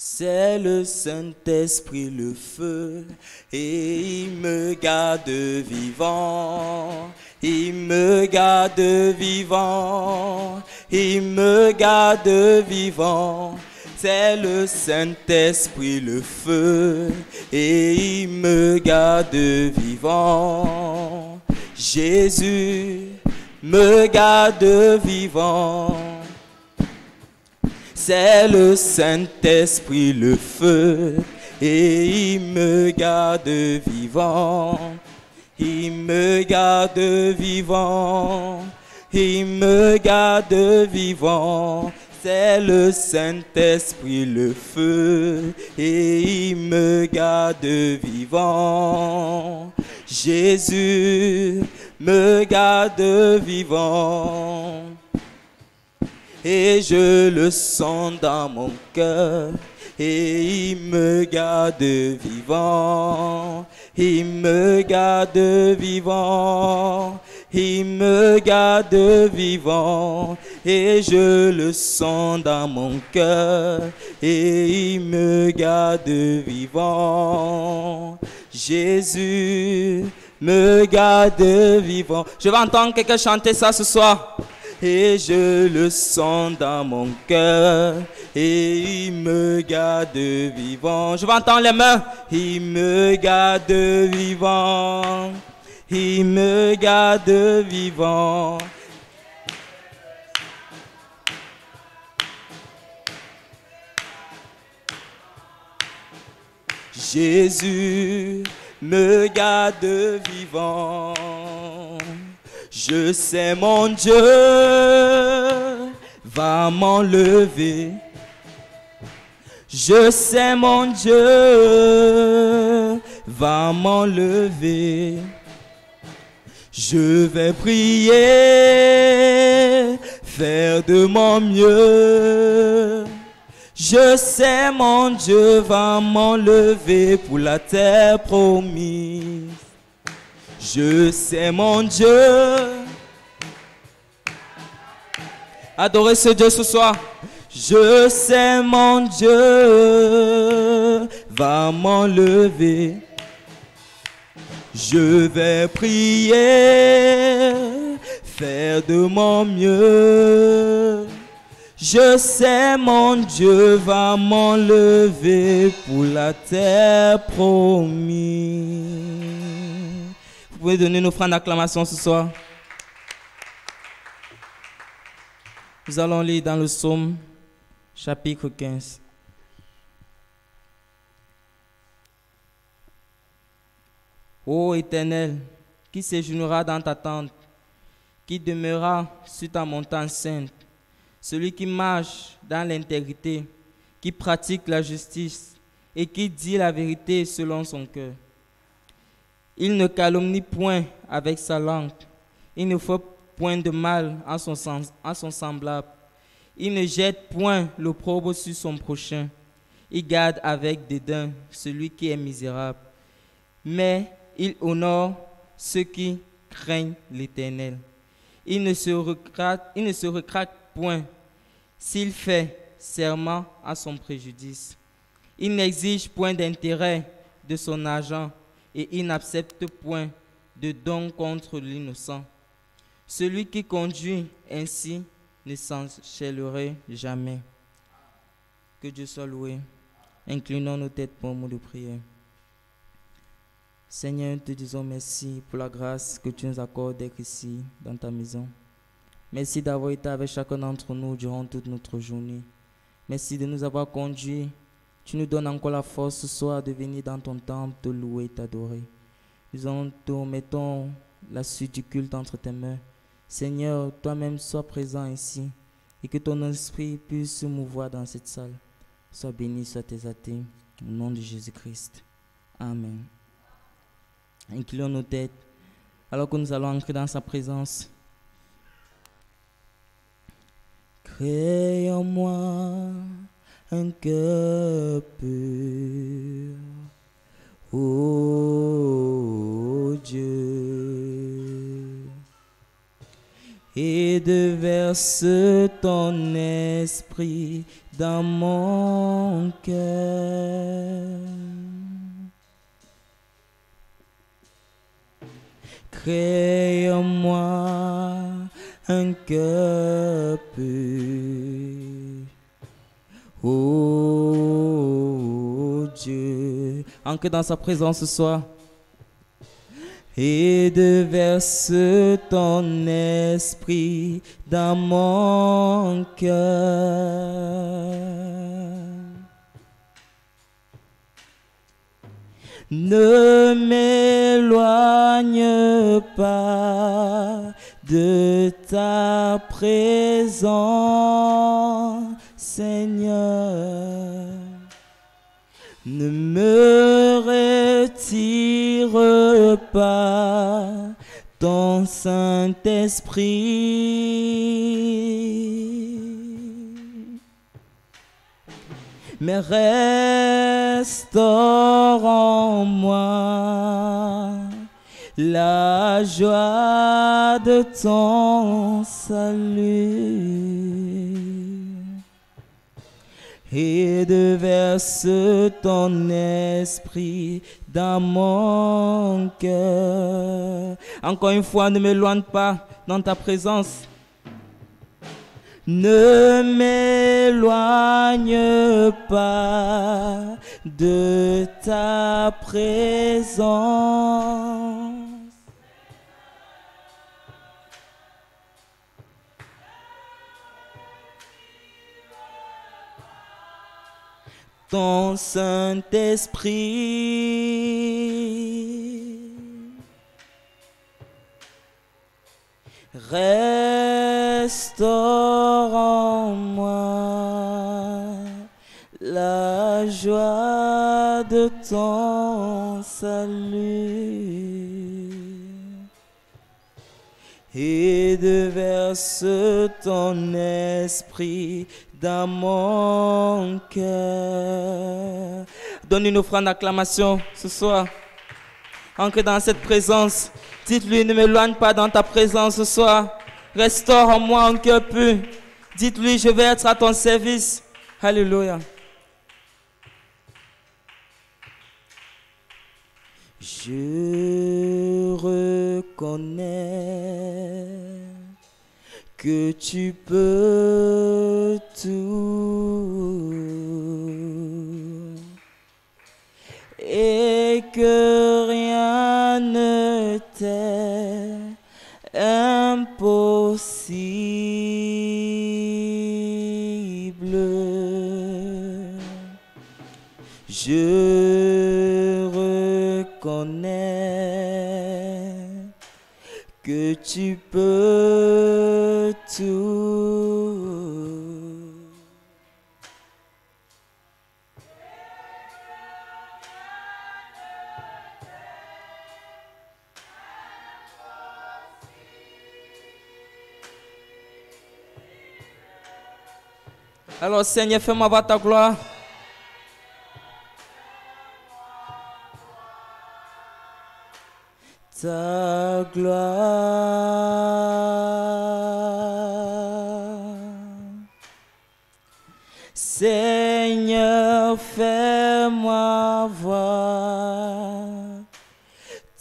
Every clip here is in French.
C'est le Saint-Esprit, le feu, et il me garde vivant. Il me garde vivant, il me garde vivant. C'est le Saint-Esprit, le feu, et il me garde vivant. Jésus me garde vivant. C'est le Saint-Esprit, le feu, et il me garde vivant. Il me garde vivant, il me garde vivant. C'est le Saint-Esprit, le feu, et il me garde vivant. Jésus me garde vivant. Et je le sens dans mon cœur, et il me garde vivant. Il me garde vivant, il me garde vivant, et je le sens dans mon cœur, et il me garde vivant. Jésus me garde vivant. Je vais entendre quelqu'un chanter ça ce soir. Et je le sens dans mon cœur, et il me garde vivant. Je vais entendre les mains. Il me garde vivant, il me garde vivant. Jésus me garde vivant. Je sais mon Dieu va m'enlever. Je sais mon Dieu va m'enlever. Je vais prier, faire de mon mieux. Je sais mon Dieu va m'enlever pour la terre promise. Je sais mon Dieu. Adorez ce Dieu ce soir. Je sais mon Dieu va m'enlever. Je vais prier, faire de mon mieux. Je sais mon Dieu va m'enlever pour la terre promise. Vous pouvez donner une offrande d'acclamation ce soir. Nous allons lire dans le psaume chapitre 15. Ô Éternel, qui séjournera dans ta tente, qui demeurera sur ta montagne sainte, celui qui marche dans l'intégrité, qui pratique la justice et qui dit la vérité selon son cœur. Il ne calomnie point avec sa langue. Il ne fait point de mal à son semblable. Il ne jette point l'opprobre sur son prochain. Il garde avec dédain celui qui est misérable. Mais il honore ceux qui craignent l'Éternel. Il ne se rétracte point s'il fait serment à son préjudice. Il n'exige point d'intérêt de son argent, et il n'accepte point de don contre l'innocent. Celui qui conduit ainsi ne s'enchèlerait jamais. Que Dieu soit loué. Inclinons nos têtes pour un mot de prière. Seigneur, nous te disons merci pour la grâce que tu nous accordes d'être ici, dans ta maison. Merci d'avoir été avec chacun d'entre nous durant toute notre journée. Merci de nous avoir conduits. Tu nous donnes encore la force ce soir de venir dans ton temple, te louer et t'adorer. Nous te remettons la suite du culte entre tes mains. Seigneur, toi-même sois présent ici et que ton esprit puisse se mouvoir dans cette salle. Sois béni, sois exalté, au nom de Jésus-Christ. Amen. Inclinons nos têtes alors que nous allons entrer dans sa présence. Crée en moi un cœur pur, ô Dieu, et déverse ton esprit dans mon cœur. Crée en moi un cœur pur. Oh Dieu, ancré dans sa présence ce soir. Et déverse ton esprit dans mon cœur. Ne m'éloigne pas de ta présence, Seigneur. Ne me retire pas ton Saint-Esprit, mais restaure en moi la joie de ton salut et déverse ton esprit dans mon cœur. Encore une fois, ne m'éloigne pas dans ta présence. Ne m'éloigne pas de ta présence. Ton Saint-Esprit restaure en moi la joie de ton salut et déverse ton esprit dans mon cœur. Donne une offrande d'acclamation ce soir. Ancré dans cette présence. Dites-lui, ne m'éloigne pas dans ta présence ce soir. Restaure en moi un cœur pur. Dites-lui, je vais être à ton service. Alléluia. Je reconnais que tu peux tout et que rien ne t'est impossible. Je reconnais que tu peux tout. Alors Seigneur, fais-moi voir ta gloire. Ta gloire. Seigneur, fais-moi voir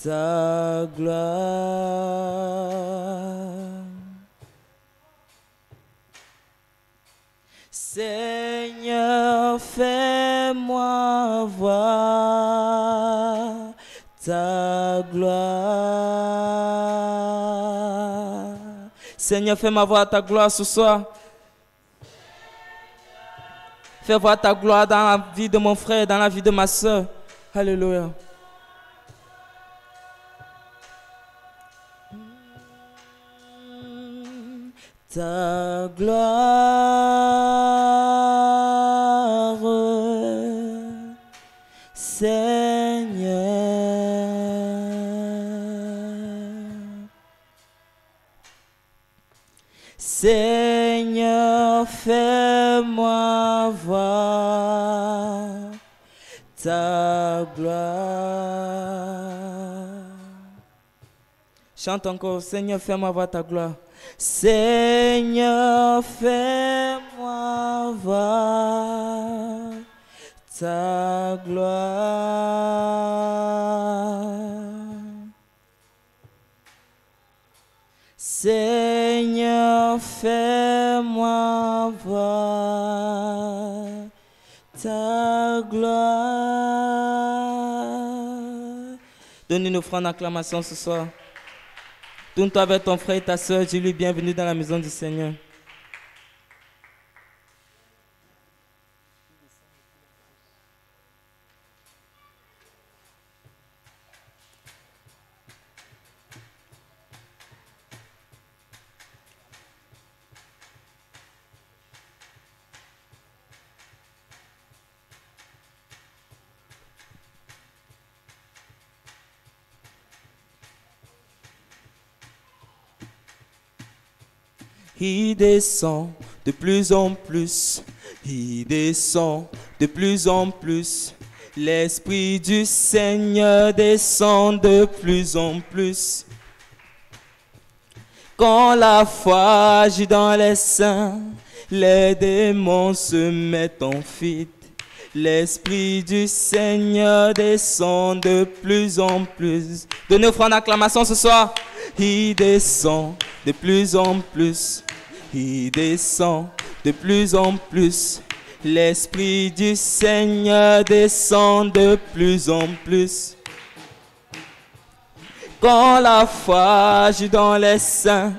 ta gloire. Seigneur, fais-moi voir ta gloire. Seigneur, fais-moi voir ta gloire ce soir. Fais voir ta gloire dans la vie de mon frère, dans la vie de ma soeur. Alléluia. Ta gloire, Seigneur. Seigneur, fais-moi voir ta gloire. Chante encore, Seigneur, fais-moi voir ta gloire. Seigneur, fais-moi voir ta gloire. Seigneur, fais-moi voir ta gloire. Donne une offrande d'acclamation ce soir. Tourne-toi avec ton frère et ta soeur, dis-lui bienvenue dans la maison du Seigneur. Il descend de plus en plus, il descend de plus en plus. L'Esprit du Seigneur descend de plus en plus. Quand la foi agit dans les saints, les démons se mettent en fuite. L'Esprit du Seigneur descend de plus en plus. Donnez offrande d'acclamation ce soir. Il descend de plus en plus. Il descend de plus en plus. L'Esprit du Seigneur descend de plus en plus. Quand la foi agit dans les saints,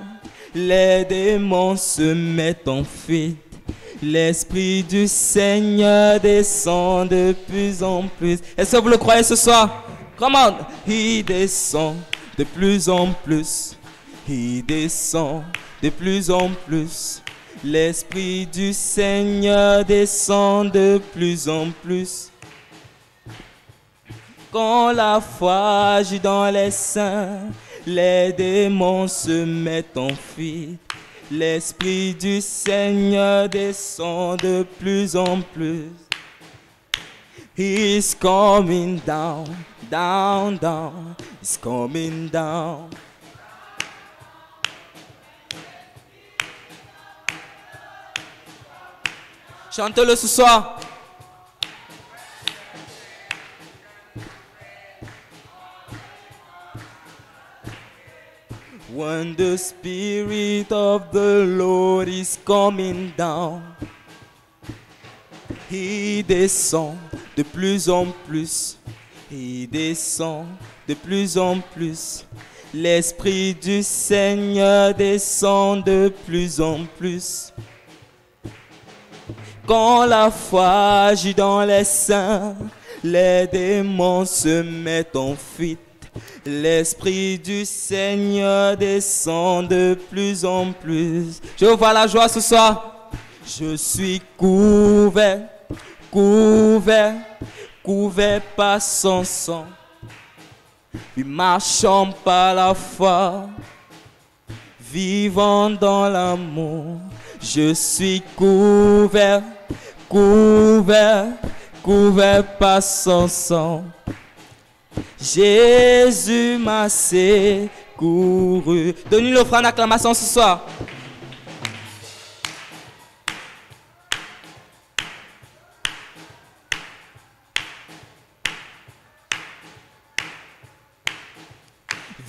les démons se mettent en fuite. L'Esprit du Seigneur descend de plus en plus. Est-ce que vous le croyez ce soir? Come on! Il descend de plus en plus. Il descend de plus en plus. L'Esprit du Seigneur descend de plus en plus. Quand la foi agit dans les saints, les démons se mettent en fuite. L'Esprit du Seigneur descend de plus en plus. He's coming down, down, down. He's coming down. Chantez-le ce soir. When the Spirit of the Lord is coming down, il descend de plus en plus, il descend de plus en plus. L'Esprit du Seigneur descend de plus en plus. Quand la foi agit dans les saints, les démons se mettent en fuite. L'Esprit du Seigneur descend de plus en plus. Je vois la joie ce soir. Je suis couvert, couvert, couvert par son sang. Puis marchant par la foi, vivant dans l'amour. Je suis couvert, couvert, couvert par son sang. Jésus m'a secouru. Donnez-lui l'offrande d'acclamation ce soir.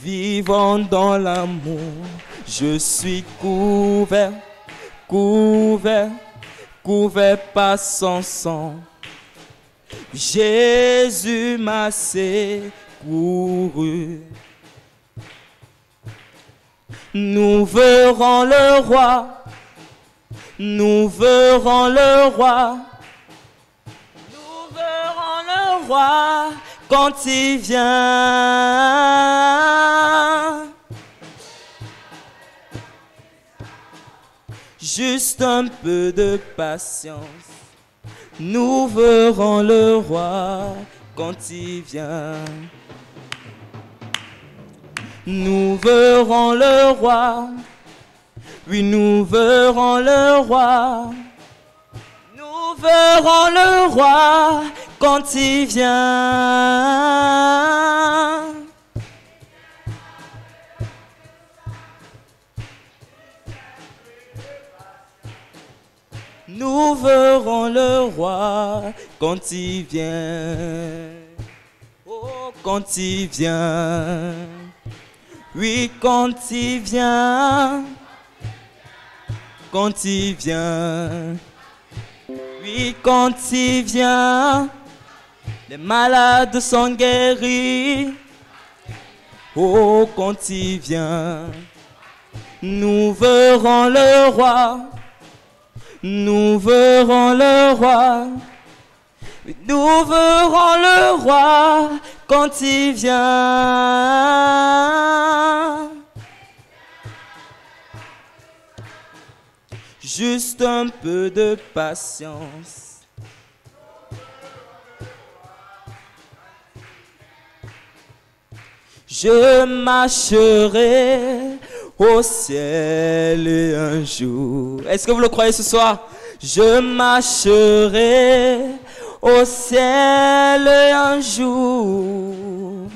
Vivant dans l'amour, je suis couvert, couvert, couvert par son sang. Jésus m'a secouru. Nous verrons le roi, nous verrons le roi, nous verrons le roi quand il vient. Juste un peu de patience. Nous verrons le roi quand il vient. Nous verrons le roi. Oui, nous verrons le roi. Nous verrons le roi quand il vient. Nous verrons le roi quand il vient. Oh, quand il vient. Oui, quand il vient. Quand il vient. Oui, quand il vient. Les malades sont guéris. Oh, quand il vient. Nous verrons le roi. Nous verrons le roi. Nous verrons le roi quand il vient. Juste un peu de patience. Je marcherai au ciel un jour. Est-ce que vous le croyez ce soir? Je marcherai au ciel un jour.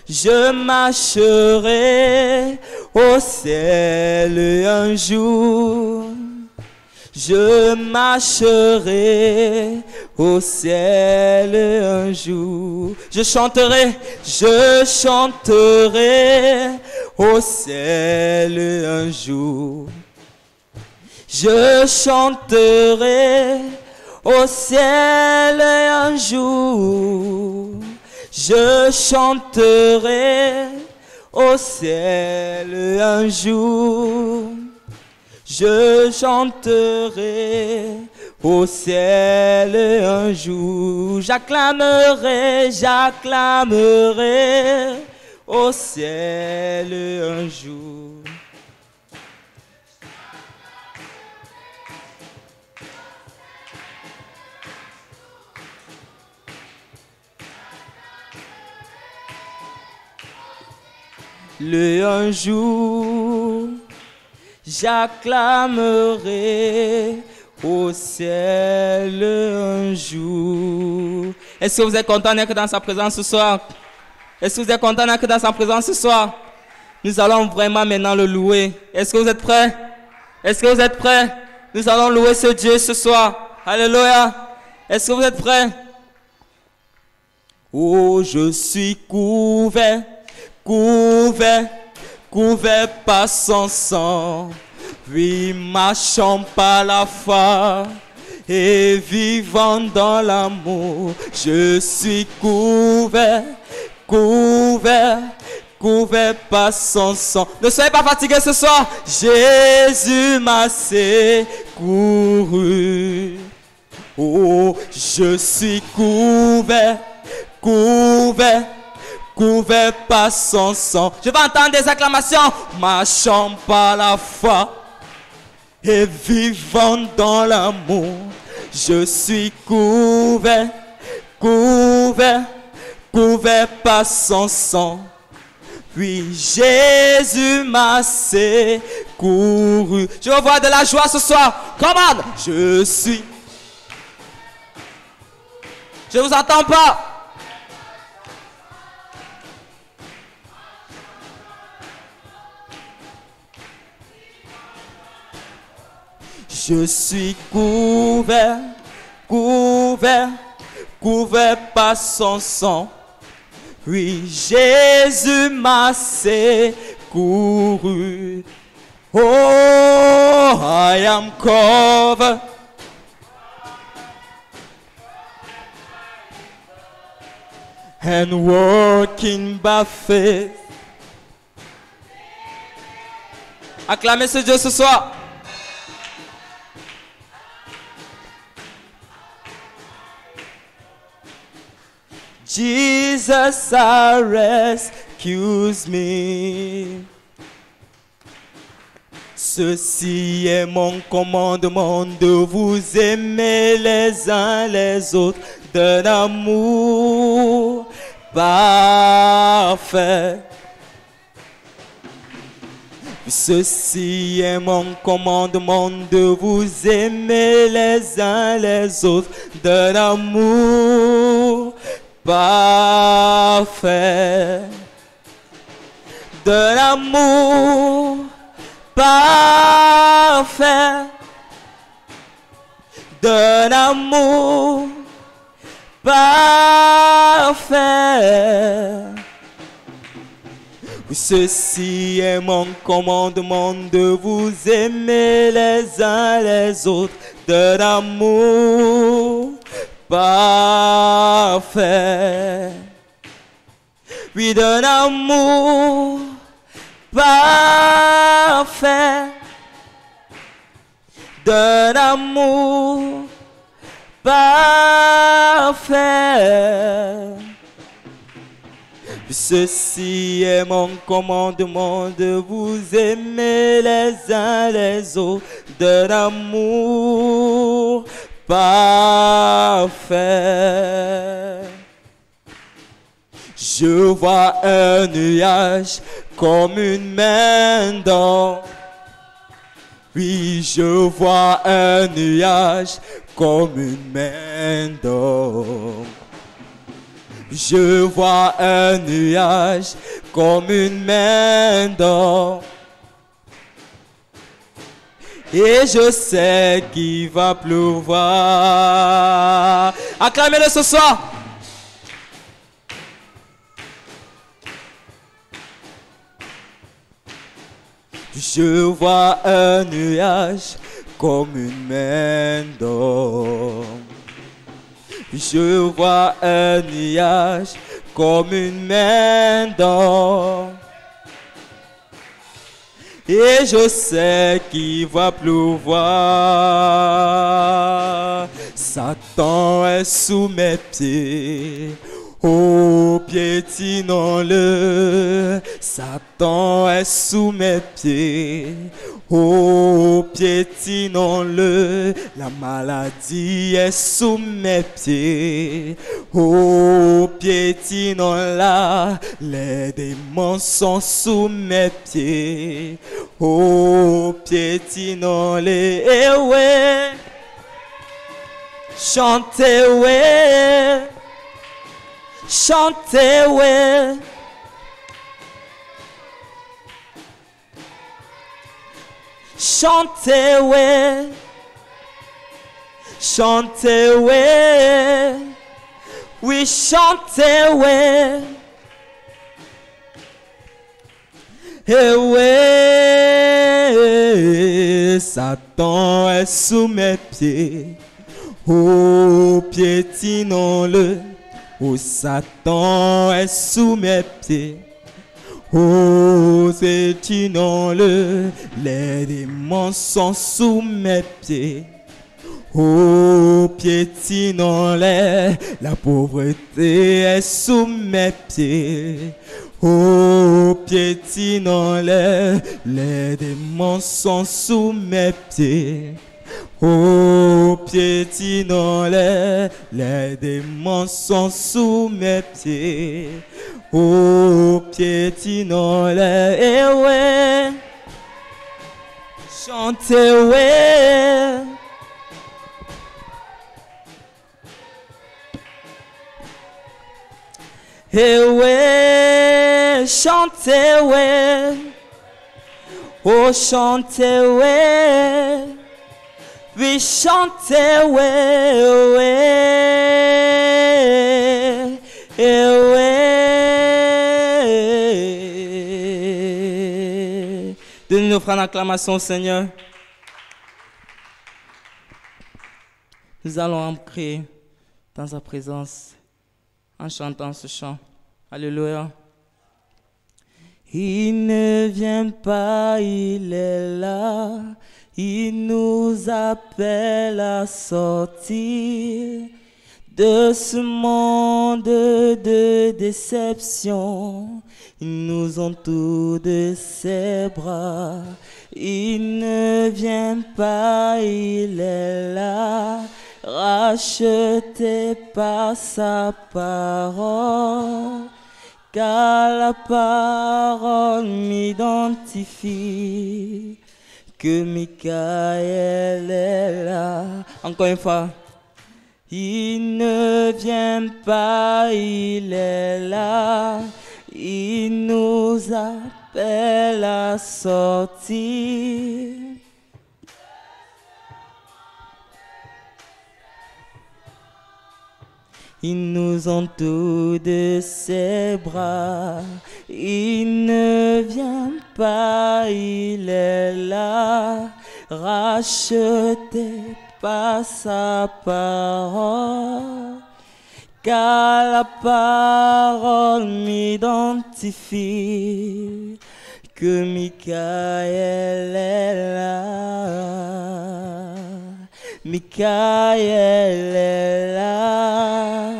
Je marcherai au ciel un jour. Je marcherai au ciel un jour. Je chanterai au ciel un jour. Je chanterai au ciel un jour. Je chanterai au ciel un jour. Je chanterai au ciel un jour. J'acclamerai au ciel un jour. Le un jour, j'acclamerai au ciel un jour. Est-ce que vous êtes content d'être dans sa présence ce soir? Est-ce que vous êtes content d'être dans sa présence ce soir? Nous allons vraiment maintenant le louer. Est-ce que vous êtes prêts? Est-ce que vous êtes prêts? Nous allons louer ce Dieu ce soir. Alléluia. Est-ce que vous êtes prêts? Oh, je suis couvert, couvert, couvert par son sang. Oui, marchant par la foi et vivant dans l'amour. Je suis couvert, couvert, couvert par son sang. Ne soyez pas fatigués ce soir. Jésus m'a secouru. Oh, je suis couvert, couvert, couvert par son sang. Je vais entendre des acclamations. Marchant par la foi et vivant dans l'amour. Je suis couvert, couvert, couvert par son sang. Oui, Jésus m'a secouru. Je veux voir de la joie ce soir. Come on. Je suis. Je vous entends pas. Je suis couvert, couvert, couvert par son sang. Oui, Jésus m'a secouru. Oh, I am covered. And walking by faith. Acclamez ce Dieu ce soir. Jesus rescues me. Ceci est mon commandement, de vous aimer les uns les autres d'un amour parfait. Ceci est mon commandement, de vous aimer les uns les autres d'un amour parfait. D'un amour parfait. d'un amour parfait. Ceci est mon commandement, de vous aimer les uns les autres d'un amour parfait. Oui, d'un amour parfait. D'un amour parfait. Ceci est mon commandement, de vous aimer les uns les autres d'un amour parfait. Je vois un nuage comme une main d'homme. Oui, je vois un nuage comme une main d'homme. Je vois un nuage comme une main d'homme. Et je sais qu'il va pleuvoir. Acclamez-le ce soir. Je vois un nuage comme une main d'homme. Je vois un nuage comme une main d'homme. Et je sais qu'il va pleuvoir. Satan est sous mes pieds. Oh, piétinons-le. Satan est sous mes pieds. Oh, piétinons-le. La maladie est sous mes pieds. Oh, piétinons-la. Les démons sont sous mes pieds. Oh, piétinons-les. Eh ouais. Chantez, ouais. Chantez, ouais. Chantez, ouais. Chantez, ouais. Oui, chantez, ouais. Eh ouais. Satan est sous mes pieds. Oh, piétinons-le. Oh, Satan est sous mes pieds. Oh, piétinons-le. Les démons sont sous mes pieds. Oh, piétinons-les. La pauvreté est sous mes pieds. Oh, piétinons-les. Les démons sont sous mes pieds. Oh, piétinons-les, les démons sont sous mes pieds. Oh, piétinons-les, eh ouais. Chantez, ouais. Eh ouais, chantez, ouais. Oh, chantez, ouais. Oui, chantez, ouais, ouais, ouais. Donnez nos frères d'acclamation au Seigneur. Nous allons entrer dans sa présence en chantant ce chant. Alléluia. Il ne vient pas, il est là. Il nous appelle à sortir de ce monde de déception. Il nous entoure de ses bras. Il ne vient pas, il est là, racheté par sa parole. Car la parole m'identifie. Que Michael est là. Encore une fois. Il ne vient pas, il est là. Il nous appelle à sortir. Il nous entoure de ses bras. Il ne vient pas, il est là, racheté par sa parole. Car la parole m'identifie que Michael est là. Michael est là.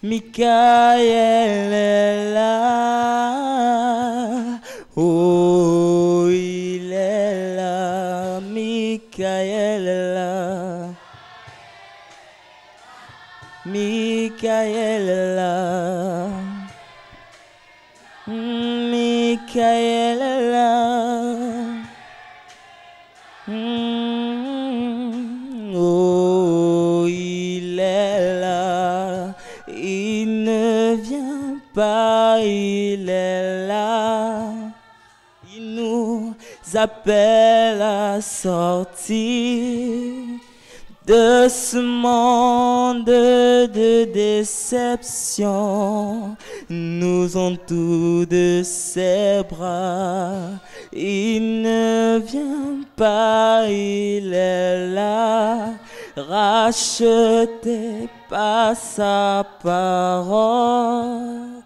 Michael est là. Oh, il est là. Michael est là. Michael est là. Michael est là. Oh, il est là. Il ne vient pas, il est là. Il nous appelle à sortir de ce monde de déception. Nous entoure de ses bras. Il ne vient pas, il est là, racheté par sa parole.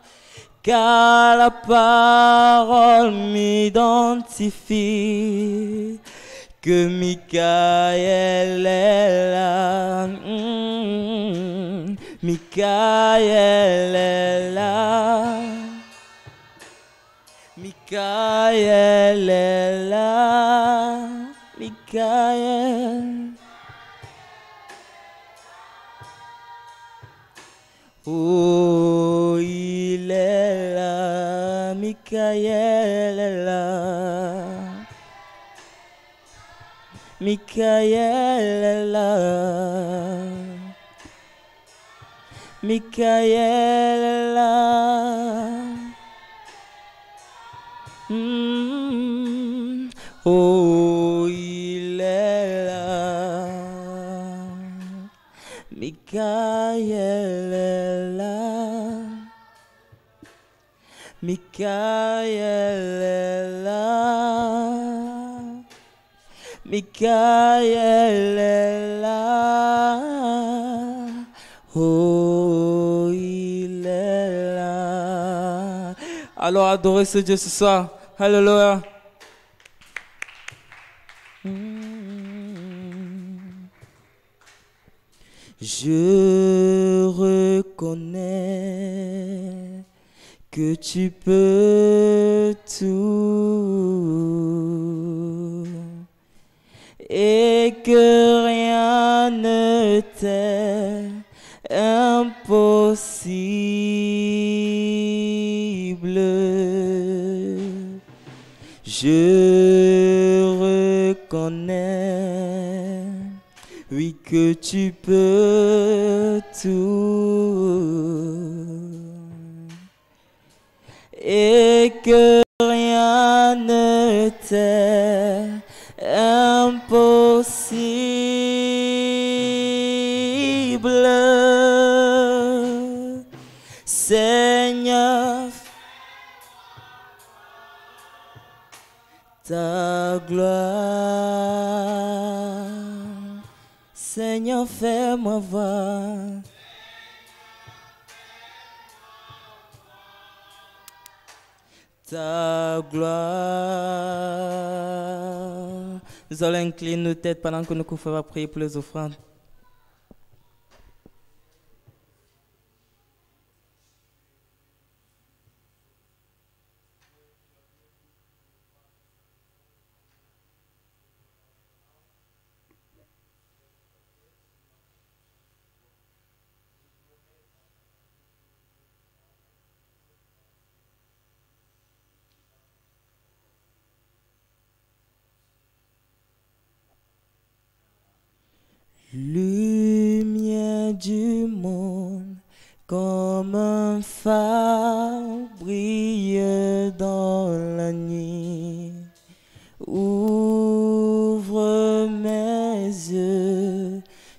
Car la parole m'identifie que Michael est là. Michael est là. Michael est là. Michael. Oh, il est là. Michael est là. Michael est là. Michael est là. Oh, il est là. Michael est là. Michael est là. Michael est là. Oh, il est là. Alors adorez ce Dieu ce soir. Alléluia. Je reconnais que tu peux tout et que rien ne t'est impossible. Je reconnais, oui, que tu peux tout et que rien ne t'est impossible. Seigneur, ta gloire. Seigneur, fais-moi voir ta gloire. Nous allons incliner nos têtes pendant que nous faisons prier pour les offrandes. Lumière du monde, comme un phare brille dans la nuit. Ouvre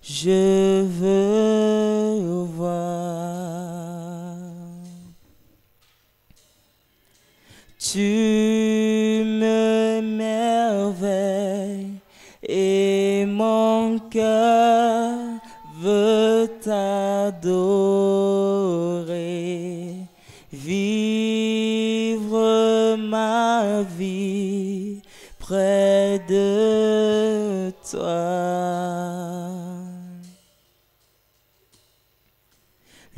je veux voir. Tu me merveilles et mon cœur veut t'adorer. Vivre ma vie près de toi.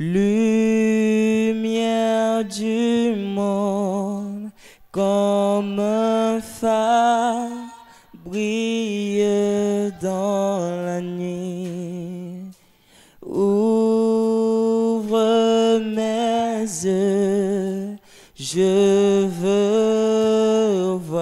Lumière du monde, comme un phare, brille dans la nuit. Ouvre mes yeux, je veux voir.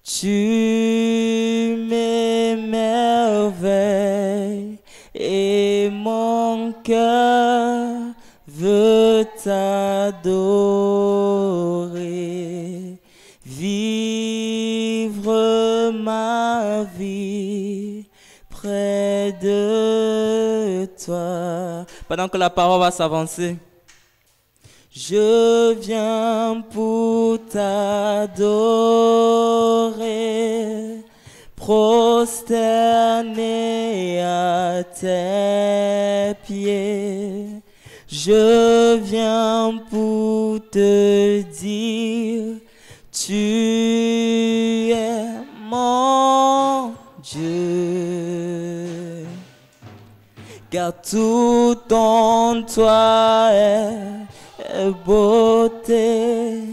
Tu m'émerveilles et mon cœur veut t'adorer. Vivre ma vie près de toi. Pendant que la parole va s'avancer, je viens pour t'adorer, prosterné à tes pieds. Je viens pour te dire, tu es mon Dieu, car tout en toi est beauté,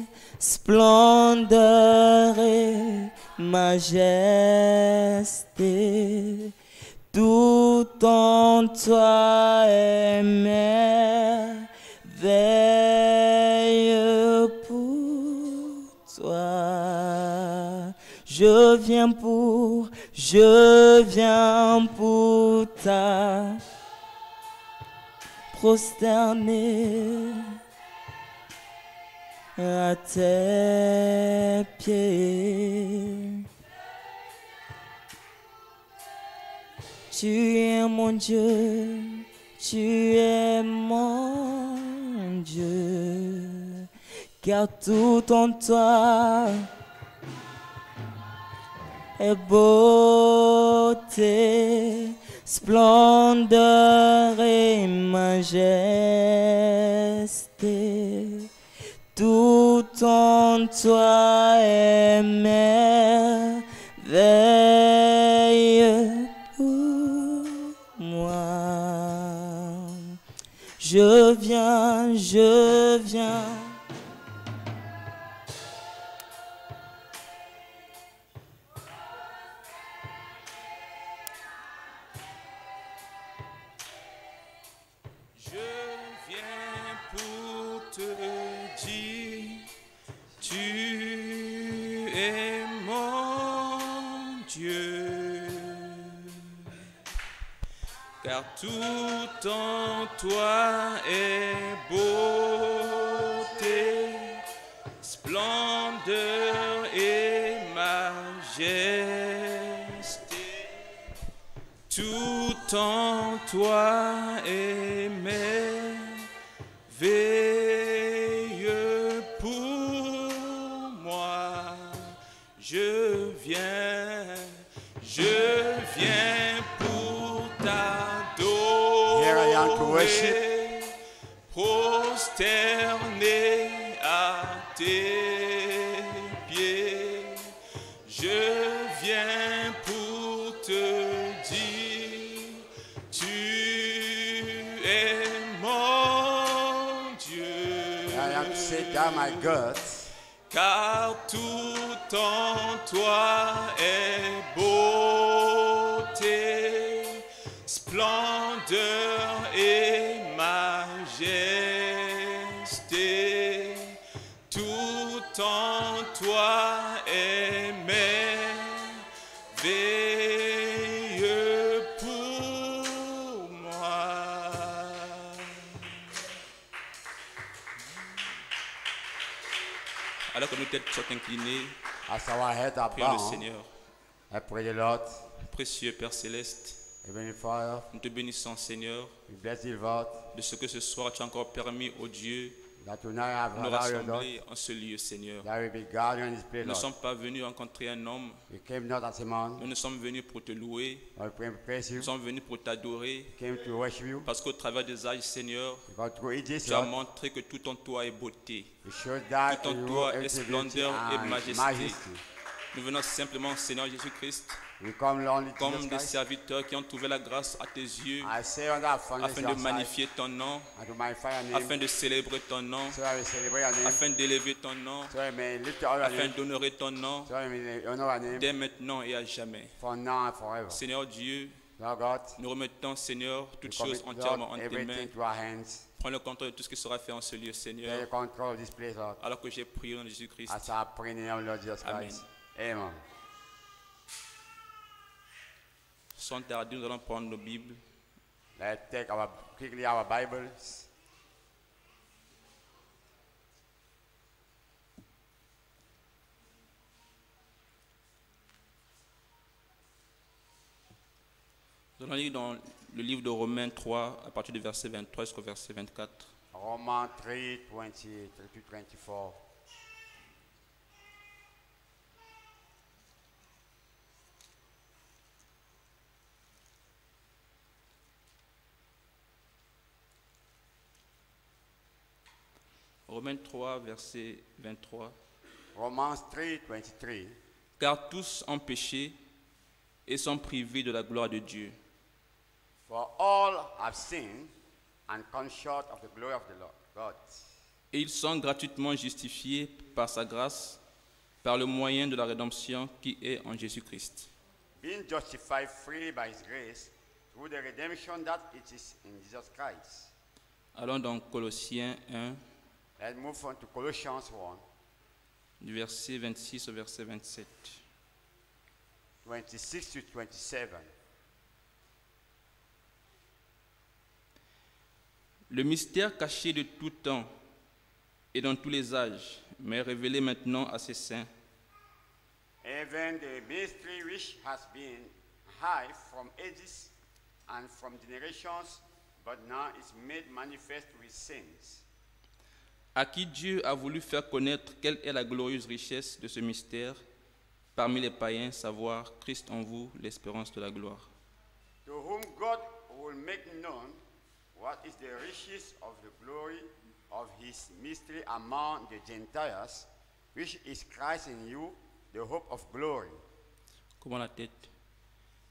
splendeur et majesté. Tout en toi est merveille pour toi. Je viens pour ta prosterner à tes pieds. Tu es mon Dieu, tu es mon Dieu, car tout en toi est beauté, splendeur et majesté. Tout en toi est merveille pour moi. Je viens. Pour te dire, tu es mon Dieu, car tout en toi est beauté, splendeur et majesté. Tout en toi est merveilleux pour moi. Je viens pour t'adorer, prosterné à tes pieds. Je viens pour te dire, tu es mon Dieu. I am sit down my guts. Car tout en toi est beauté, splendeur et majesté. Tout en toi est merveilleux pour moi. Alors que nos têtes sont inclinées, As our heads are Prions le bowed, Seigneur. I pray the Lord, Précieux Père Céleste, Heavenly Father, nous te bénissons, Seigneur, we bless thee, Lord, de ce que ce soir tu as encore permis, ô Dieu, that tonight I have de nous allowed you, Lord, rassembler en ce lieu, Seigneur. that we be gathered in this place, Nous ne Lord. sommes pas venus rencontrer un homme, We came not as a man, nous sommes venus pour te louer, but we came to praise you, nous sommes venus pour t'adorer, we came to worship you, parce qu'au travers des âges, Seigneur, because through ages, tu as Lord, montré que tout en toi est beauté, you showed that tout en you toi are est splendeur et majesté. Nous venons simplement, Seigneur Jésus-Christ, We come, Lord, comme Jesus des Christ. serviteurs qui ont trouvé la grâce à tes yeux, I say on that foundation afin de outside, magnifier ton nom, and to magnify your name, afin de célébrer ton nom, so that we celebrate your name, afin d'élever ton nom, so that we may lift up your afin name, d'honorer ton nom, so that we may honor your name, dès maintenant et à jamais. for now and forever. Seigneur Dieu, Lord God, nous remettons, Seigneur, we toutes commit, choses entièrement Lord, entre tes mains. everything to our hands. Prends le contrôle de tout ce qui sera fait en ce lieu, Take Seigneur, control of this place, Lord. alors que j'ai prié au nom de Jésus-Christ. As I pray in the name of Lord Jesus Amen. Christ. Amen. Sans tarder, nous allons prendre nos Bibles. Let's take quickly our Bibles. Nous allons lire dans le livre de Romains 3, à partir du verset 23 jusqu'au verset 24. Romans 3, 23 to 24. Romains 3, verset 23. Romans 3, 23. Car tous ont péché et sont privés de la gloire de Dieu. For all have sinned and come short of the glory of the Lord God. Et ils sont gratuitement justifiés par sa grâce, par le moyen de la rédemption qui est en Jésus-Christ. Being justified freely by his grace through the redemption that it is in Jesus Christ. Allons dans Colossiens 1, Let's move on to Colossians 1, du verset 26 au verset 27. 26 to 27. Le mystère caché de tout temps et dans tous les âges, mais révélé maintenant à ses saints, Even the mystery which has been hid from ages and from generations, but now is made manifest to his saints, à qui Dieu a voulu faire connaître quelle est la glorieuse richesse de ce mystère parmi les païens, savoir Christ en vous, l'espérance de la gloire. to whom God will make known what is the riches of the glory of his mystery among the Gentiles, which is Christ in you, the hope of glory. Comment la tête?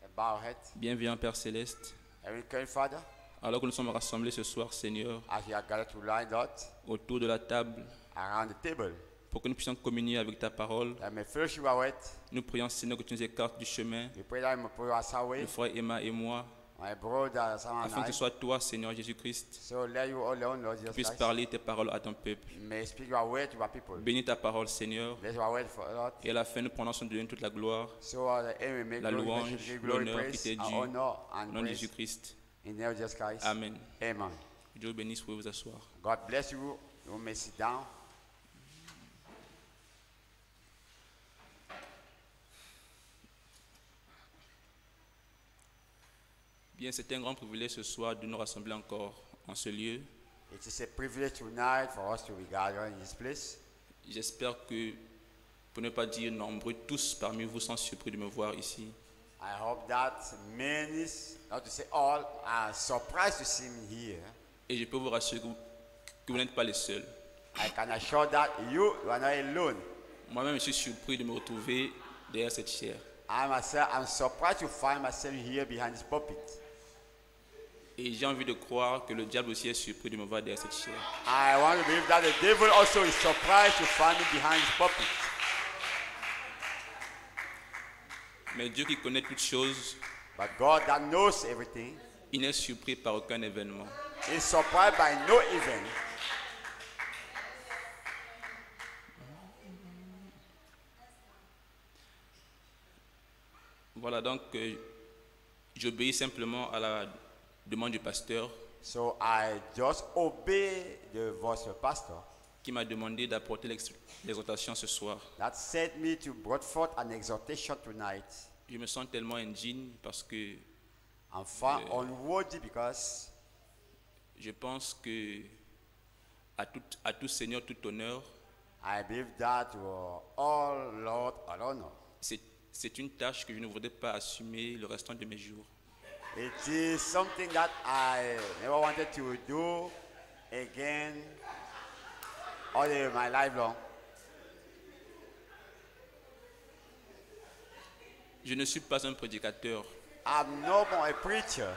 A bow head. Bienvenue, Père Céleste. Heavenly Father, Alors que nous sommes rassemblés ce soir, Seigneur, as we are gathered to line out autour de la table, around the table, pour que nous puissions communier avec ta parole, that may fellowship our it. nous prions, Seigneur, que tu nous écartes du chemin, We pray that you may put us away, le frère Emma et moi, my brother, Sam and afin que I. ce soit toi, Seigneur Jésus-Christ, So let you alone, Lord qui Jesus puisse Christ, parler tes paroles à ton peuple. may speak your word to our people. Bénis ta parole, Seigneur, Bless your word for Lord. et à la fin, nous prenons soin de donner toute la gloire, So the end we make la glory, louange, give glory, l'honneur qui praise, t'est and dû, honor au and nom de praise Jésus-Christ. in the name of Jesus Christ. Amen. Amen. Que Dieu vous bénisse, vous pouvez vous asseoir. God bless you. You may sit down. Bien, c'est un grand privilège ce soir de nous rassembler encore en ce lieu. It is a privilege tonight for us to be gathered in this place. J'espère que, pour ne pas dire nombreux, tous parmi vous sont surpris de me voir ici. I hope that many, not to say all, are surprised to see me here. Et je peux vous rassurer que vous n'êtes pas les seuls. I can assure that you are not alone. Moi-même, je suis surpris de me retrouver derrière cette chaire. I'm surprised to find myself here behind this pulpit. Et j'ai envie de croire que le diable aussi est surpris de me voir derrière cette chaire. I want to believe that the devil also is surprised to find me behind this pulpit. Mais Dieu qui connaît toutes choses, But God that knows everything il n'est surpris par aucun événement. is surprised by no event. Voilà donc, j'obéis simplement à la demande du pasteur So I just obey the voice of the pastor qui m'a demandé d'apporter l'exhortation ce soir. that sent me to brought forth an exhortation tonight. Je me sens tellement indigne parce que I'm far unworthy because je pense que à tout Seigneur, tout honneur, I believe that all Lord and honor. c'est une tâche que je ne voudrais pas assumer le restant de mes jours. It is something that I never wanted to do again all my life long. Je ne suis pas un prédicateur. I'm no more a preacher.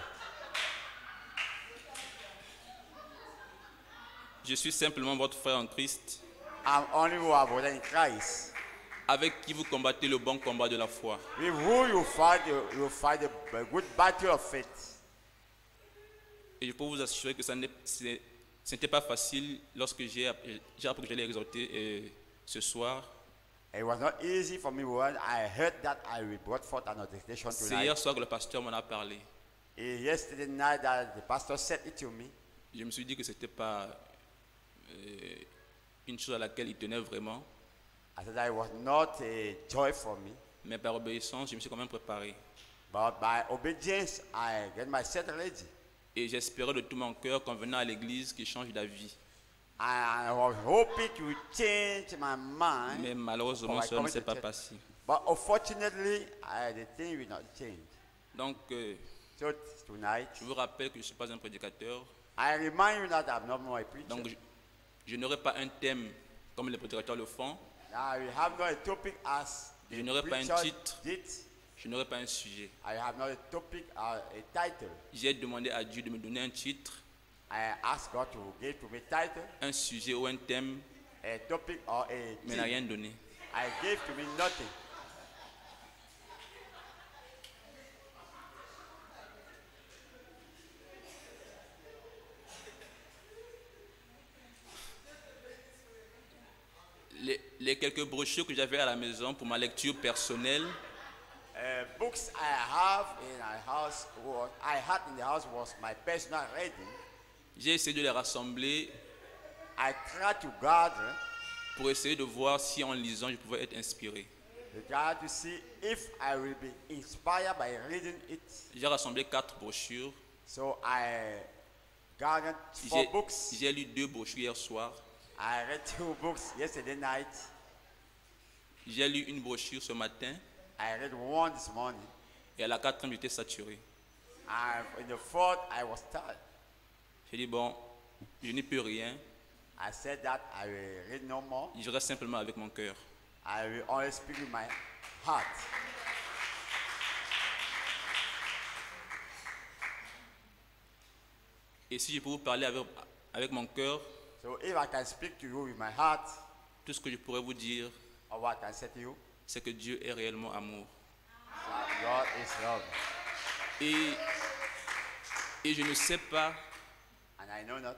Je suis simplement votre frère en Christ, I'm only a brother in Christ. avec qui vous combattez le bon combat de la foi. With who you fight the good battle of faith. Et je peux vous assurer que ce n'était pas facile lorsque j'ai appris que j'allais exhorter ce soir. It was not easy for me when I heard that I will brought forth an exhortation C'est tonight. hier soir que le pasteur m'en a parlé. And yesterday night that the pastor said it to me. Je me suis dit que ce n'était pas une chose à laquelle il tenait vraiment. I said that it was not a joy for me. Mais par obéissance, je me suis quand même préparé. But by obedience, I get myself ready. Et j'espérais de tout mon cœur qu'en venant à l'église, qu'il change d'avis. I was hoping to change my mind. Mais malheureusement, cela ne s'est pas passé. But unfortunately, the thing will not change. Donc, So tonight, je vous rappelle que je ne suis pas un prédicateur. I remind you that I'm not more a preacher. Donc, je n'aurai pas un thème comme les prédicateurs le font. I will have not a topic as the Je n'aurai pas un preacher titre. did. Je n'aurai pas un sujet. I have not a topic or a title. J'ai demandé à Dieu de me donner un titre, I ask God to give to me title, un sujet ou un thème, a topic or a mais il n'a theme. rien donné. I gave to me nothing. Les quelques brochures que j'avais à la maison pour ma lecture personnelle, Books I have in my house, I had in the house was my personal reading. j'ai essayé de les rassembler I tried to gather, pour essayer de voir si en lisant je pouvais être inspiré. to try to see if I will be inspired by reading it. J'ai rassemblé 4 brochures. So I gathered 4 books. J'ai lu 2 brochures hier soir. I read 2 books yesterday night. J'ai lu une brochure ce matin. I read 1 this morning. Et à la 4e, j'étais saturé. And in the 4th, I was tired. J'ai dit, bon, je n'y peux rien. I said that I will read no more. Je reste simplement avec mon cœur. I will only speak with my heart. Et si je peux vous parler avec mon cœur, So if I can speak to you with my heart, tout ce que je pourrais vous dire, or what I can say to you, c'est que Dieu est réellement amour. that God is love. Et je ne sais pas And I know not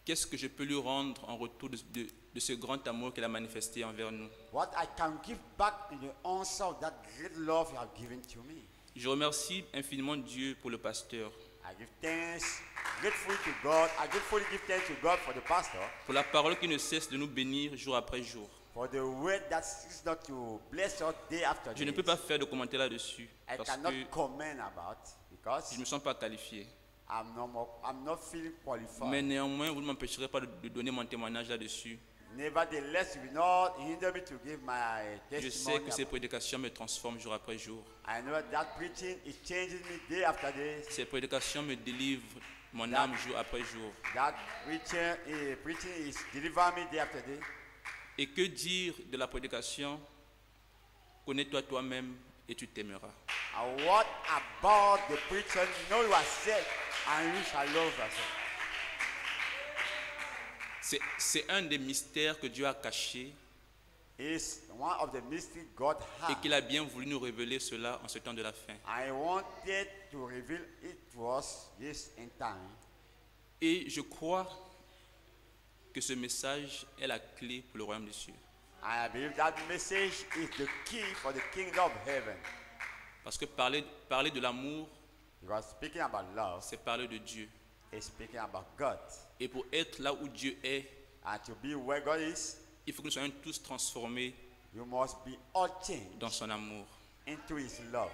qu'est-ce que je peux lui rendre en retour de ce grand amour qu'il a manifesté envers nous. what I can give back in the answer of that great love you have given to me. Je remercie infiniment Dieu pour le pasteur, I give thanks gratefully to God. I gratefully give thanks to God for the pastor, pour la parole qui ne cesse de nous bénir jour après jour. for the word that ceases not to bless us day after Je day. ne peux pas faire de commentaires là-dessus I parce cannot que comment about because je ne me sens pas qualifié. I'm not feeling qualified. Mais néanmoins, vous ne m'empêcherez pas de donner mon témoignage là-dessus. Nevertheless, you will not hinder me to give my Je sais testimony. que ces prédications me transforment jour après jour. I know that preaching is changing me day after day. Ces prédications me délivrent mon âme jour après jour. That preaching is delivering me day after day. Et que dire de la prédication? Connais-toi toi-même et tu t'aimeras. And what about the preaching? Know yourself and you shall love yourself. C'est un des mystères que Dieu a caché It's one of the mysteries God et has. qu'il a bien voulu nous révéler cela en ce temps de la fin. I wanted to reveal it to us this in time. Et je crois que ce message est la clé pour le royaume des cieux. I believe that message is the key for the kingdom of heaven. Parce que parler de l'amour, Because speaking about love c'est parler de Dieu. is speaking about God. Et pour être là où Dieu est, and to be where God is, il faut que nous soyons tous transformés you must be all changed dans son amour. into His love.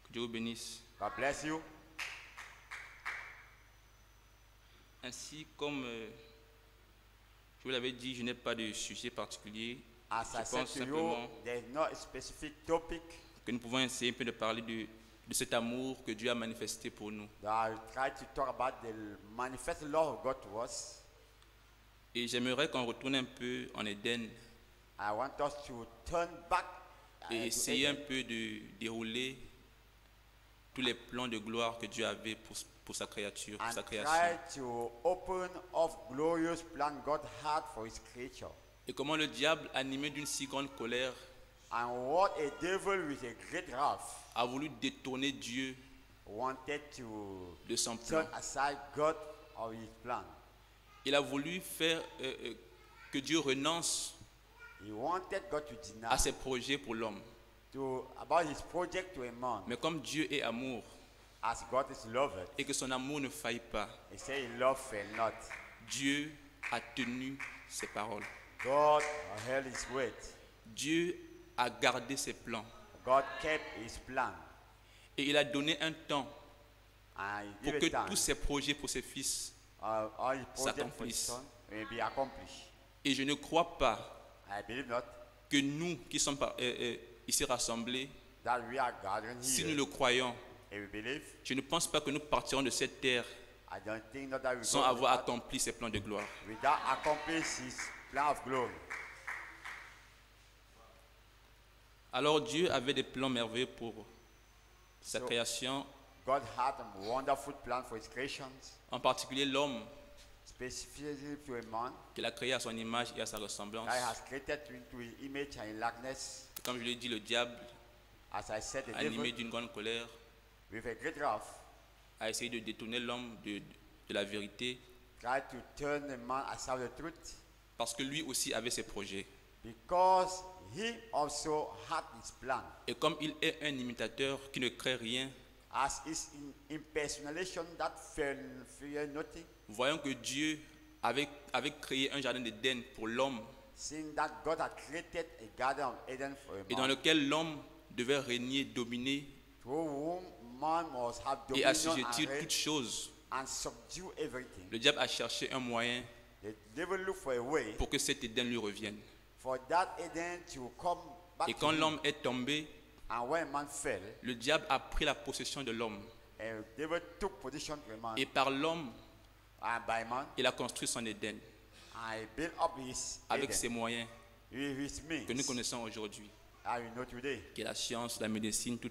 Que Dieu vous bénisse. God bless you. Ainsi, comme je vous l'avais dit, je n'ai pas de sujet particulier. As I Je said pense to you, simplement there is not a specific topic que nous pouvons essayer un peu de parler de cet amour que Dieu a manifesté pour nous. that I try to talk about the manifest love of God to us. Et j'aimerais qu'on retourne un peu en Éden I want us to turn back et to essayer un Eden peu de dérouler tous les plans de gloire que Dieu avait pour sa créature, pour and sa création. try to open up glorious plan God had for His creature. Et comment le diable, animé d'une si grande colère, And what a devil with a great wrath a voulu détourner Dieu wanted to de son plan. turn aside God of His plan. Il a voulu faire que Dieu renonce He wanted God to deny à ses projets pour l'homme. about His project to a man. Mais comme Dieu est amour As God is loved, et que son amour ne faille pas, He said He loved fail not. Dieu a tenu ses paroles. God held His word. Dieu a gardé ses plans. God kept His plan. Et il a donné un temps And He pour gave que it time. tous ses projets pour ses fils. All His project for His s'accomplissent. son will be accomplished. Et je ne crois pas I believe not que nous qui sommes ici rassemblés, that we are gathering si here. nous le croyons, And we believe. je ne pense pas que nous partirons de cette terre I don't think not that we sans go avoir without, accompli ses plans de gloire. without accomplish His plan of glory. Alors Dieu avait des plans merveilleux pour sa So- création, God had a wonderful plan for His creations, en particulier l'homme specifically to a man qu'il a créé à son image et à sa ressemblance. that He has created into His image and likeness. Comme je l'ai dit, le diable, As I said, the animé devil, d'une grande colère, with a great wrath, a essayé de détourner l'homme de la vérité, tried to turn the man aside the truth parce que lui aussi avait ses projets. because he also had his plan. Et comme il est un imitateur qui ne crée rien, As is in impersonation that fear nothing, voyons que Dieu avait créé un jardin d'Éden pour l'homme, seeing that God had created a garden of Eden for a et dans man, lequel l'homme devait régner, dominer through whom man must have et dominion assujettir and reign toutes choses. and subdue everything. Le diable a cherché un moyen The devil looked for a way pour que cet Éden lui revienne. for that Eden to come back Et to quand him. l'homme est tombé, And when man fell, le diable a pris la possession de l'homme. a devil took position to a man, Et par l'homme, and by man, il a construit son Éden and he built up his avec Eden ses moyens with his means que nous connaissons aujourd'hui, that we know today. qui est la science, la médecine, tout.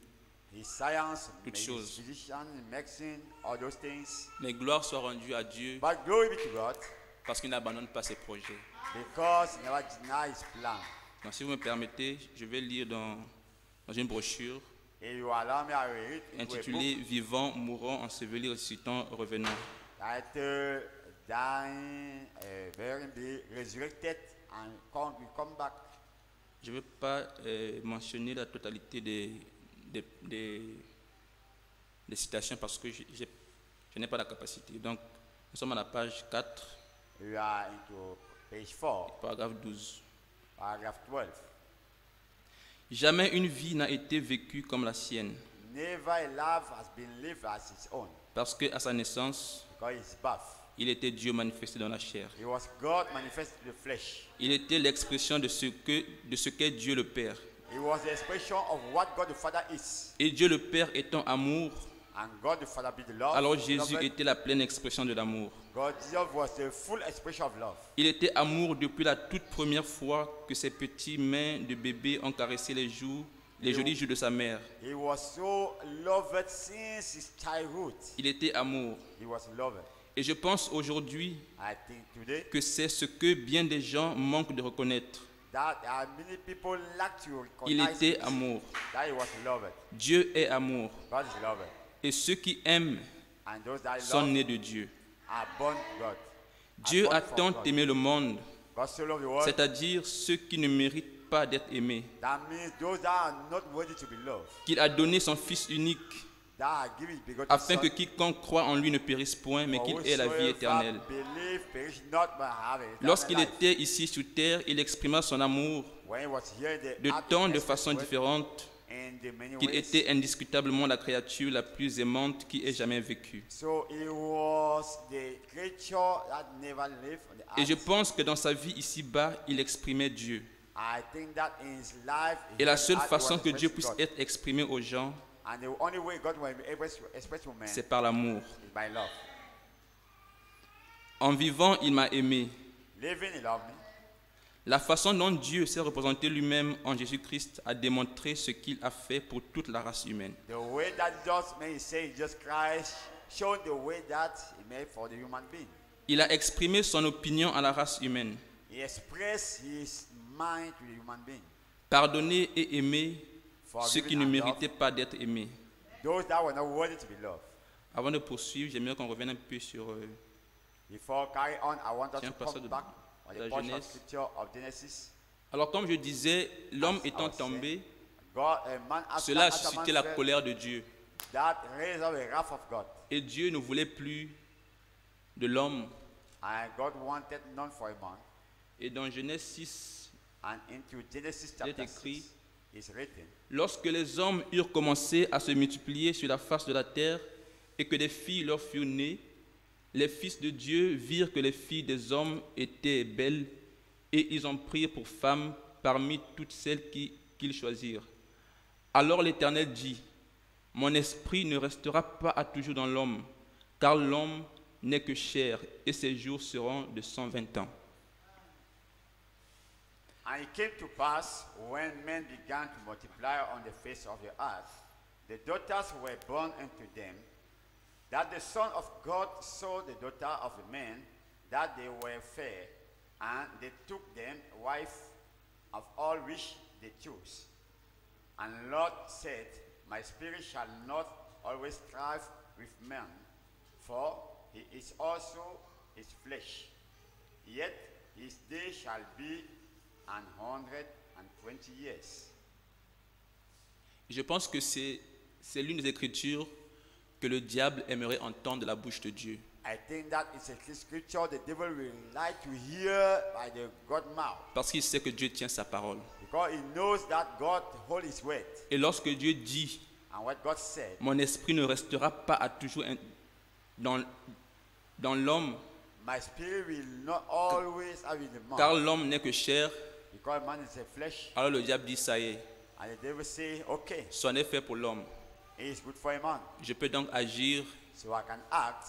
His science, Toutes his choses. physician, medicine, all those things. Mais gloire soit rendue à Dieu But glory be to God, parce qu'il n'abandonne pas ses projets. because he never denied his plan. Donc, si vous me permettez, je vais lire dans une brochure If you allow me, I will read into a book intitulée Vivants, mourants, ensevelis, ressuscitants, revenants. titled Dying, Burying, be resurrected, and will come back. Je ne vais pas mentionner la totalité des citations parce que je n'ai pas la capacité. Donc, nous sommes à la page 4, We are into page 4, paragraphe 12. paragraph 12. Jamais une vie n'a été vécue comme la sienne, Never a life has been lived as his own, parce qu'à sa naissance, because his birth. il était Dieu manifesté dans la chair. He was God manifested in the flesh. Il était l'expression de ce qu'est Dieu le Père. He was the expression of what God the Father is. Et Dieu le Père étant amour, And God the Father be the love. alors Jésus Beloved, était la pleine expression de l'amour. God Jesus was the full expression of love. Il était amour depuis la toute première fois que ses petites mains de bébé ont caressé les jolis joues de sa mère. He was so loved since his childhood. Il était amour. He was loved. Et je pense aujourd'hui I think today que c'est ce que bien des gens manquent de reconnaître. that many people lack to Il recognize était it, amour. that he was loved. Dieu est amour. God is loved. Et ceux qui aiment And those that sont love nés de Dieu. are born God. Dieu born a from tant God. aimé le monde, God so loved the world. c'est-à-dire ceux qui ne méritent pas d'être aimés, That means those that are not worthy to be loved. qu'il a donné son Fils unique that has given his begotten afin Son, que quiconque croit en lui ne périsse point, mais for qu'il ait la vie whosoever éternelle. believe perish not, but have eternal Lorsqu'il life. était ici sur terre, il exprima son amour When he was here, the de earth tant de expressed façons word différentes in the many qu'il ways. était indiscutablement la créature la plus aimante qui ait jamais vécu. So he was the creature that never lived on the Et je earth. pense que dans sa vie ici-bas, il exprimait Dieu. I think that in his life, Et la seule he façon was que Dieu expressing puisse God. être exprimé aux gens, And the only way God will be able to express to man c'est par l'amour. is by love. En vivant, il m'a aimé. Living, he loved me. La façon dont Dieu s'est représenté lui-même en Jésus-Christ a démontré ce qu'il a fait pour toute la race humaine. The way that just made say just Christ showed the way that he made for the human being. Il a exprimé son opinion à la race humaine. He expressed his mind to the human being. Pardonner et aimer ceux qui ne Forgiving and méritaient love pas d'être aimés. those that were not worthy to be loved. Avant de poursuivre, j'aimerais qu'on revienne un peu sur Before carry on, I want us Tiens, to passage come de back on la the portion of Genèse. scripture of Genesis. Alors comme je disais, l'homme As I étant was saying, tombé, God, a man after, cela a after man suscité la fell, colère de Dieu. that raised up the wrath of God. Et Dieu ne voulait plus de l'homme. And God wanted none for a man. Et dans Genèse 6, And into Genesis il est chapter écrit, 6 is written, lorsque les hommes eurent commencé à se multiplier sur la face de la terre et que des filles leur furent nées, les fils de Dieu virent que les filles des hommes étaient belles et ils en prirent pour femmes parmi toutes celles qu'ils choisirent. Alors l'Éternel dit, mon esprit ne restera pas à toujours dans l'homme, car l'homme n'est que chair et ses jours seront de 120 ans. And it came to pass, when men began to multiply on the face of the earth, the daughters were born unto them, that the Son of God saw the daughter of the men, that they were fair, and they took them wife of all which they chose. And Lord said, my spirit shall not always strive with man, for he is also his flesh. Yet his day shall be 120 years. Je pense que c'est l'une des écritures que le diable aimerait entendre de la bouche de Dieu. I think that it's a scripture the devil will like to hear by the God mouth, Parce qu'il sait que Dieu tient sa parole. because he knows that God holds his word. Et lorsque Dieu dit, And what God said, mon esprit ne restera pas à toujours dans l'homme, my spirit will not always have in the man, car l'homme n'est que chair, because man is a flesh. alors le diable dit, ça y est, And the devil say, okay, c'en est fait pour l'homme. it is good for a man, Je peux donc agir so I can act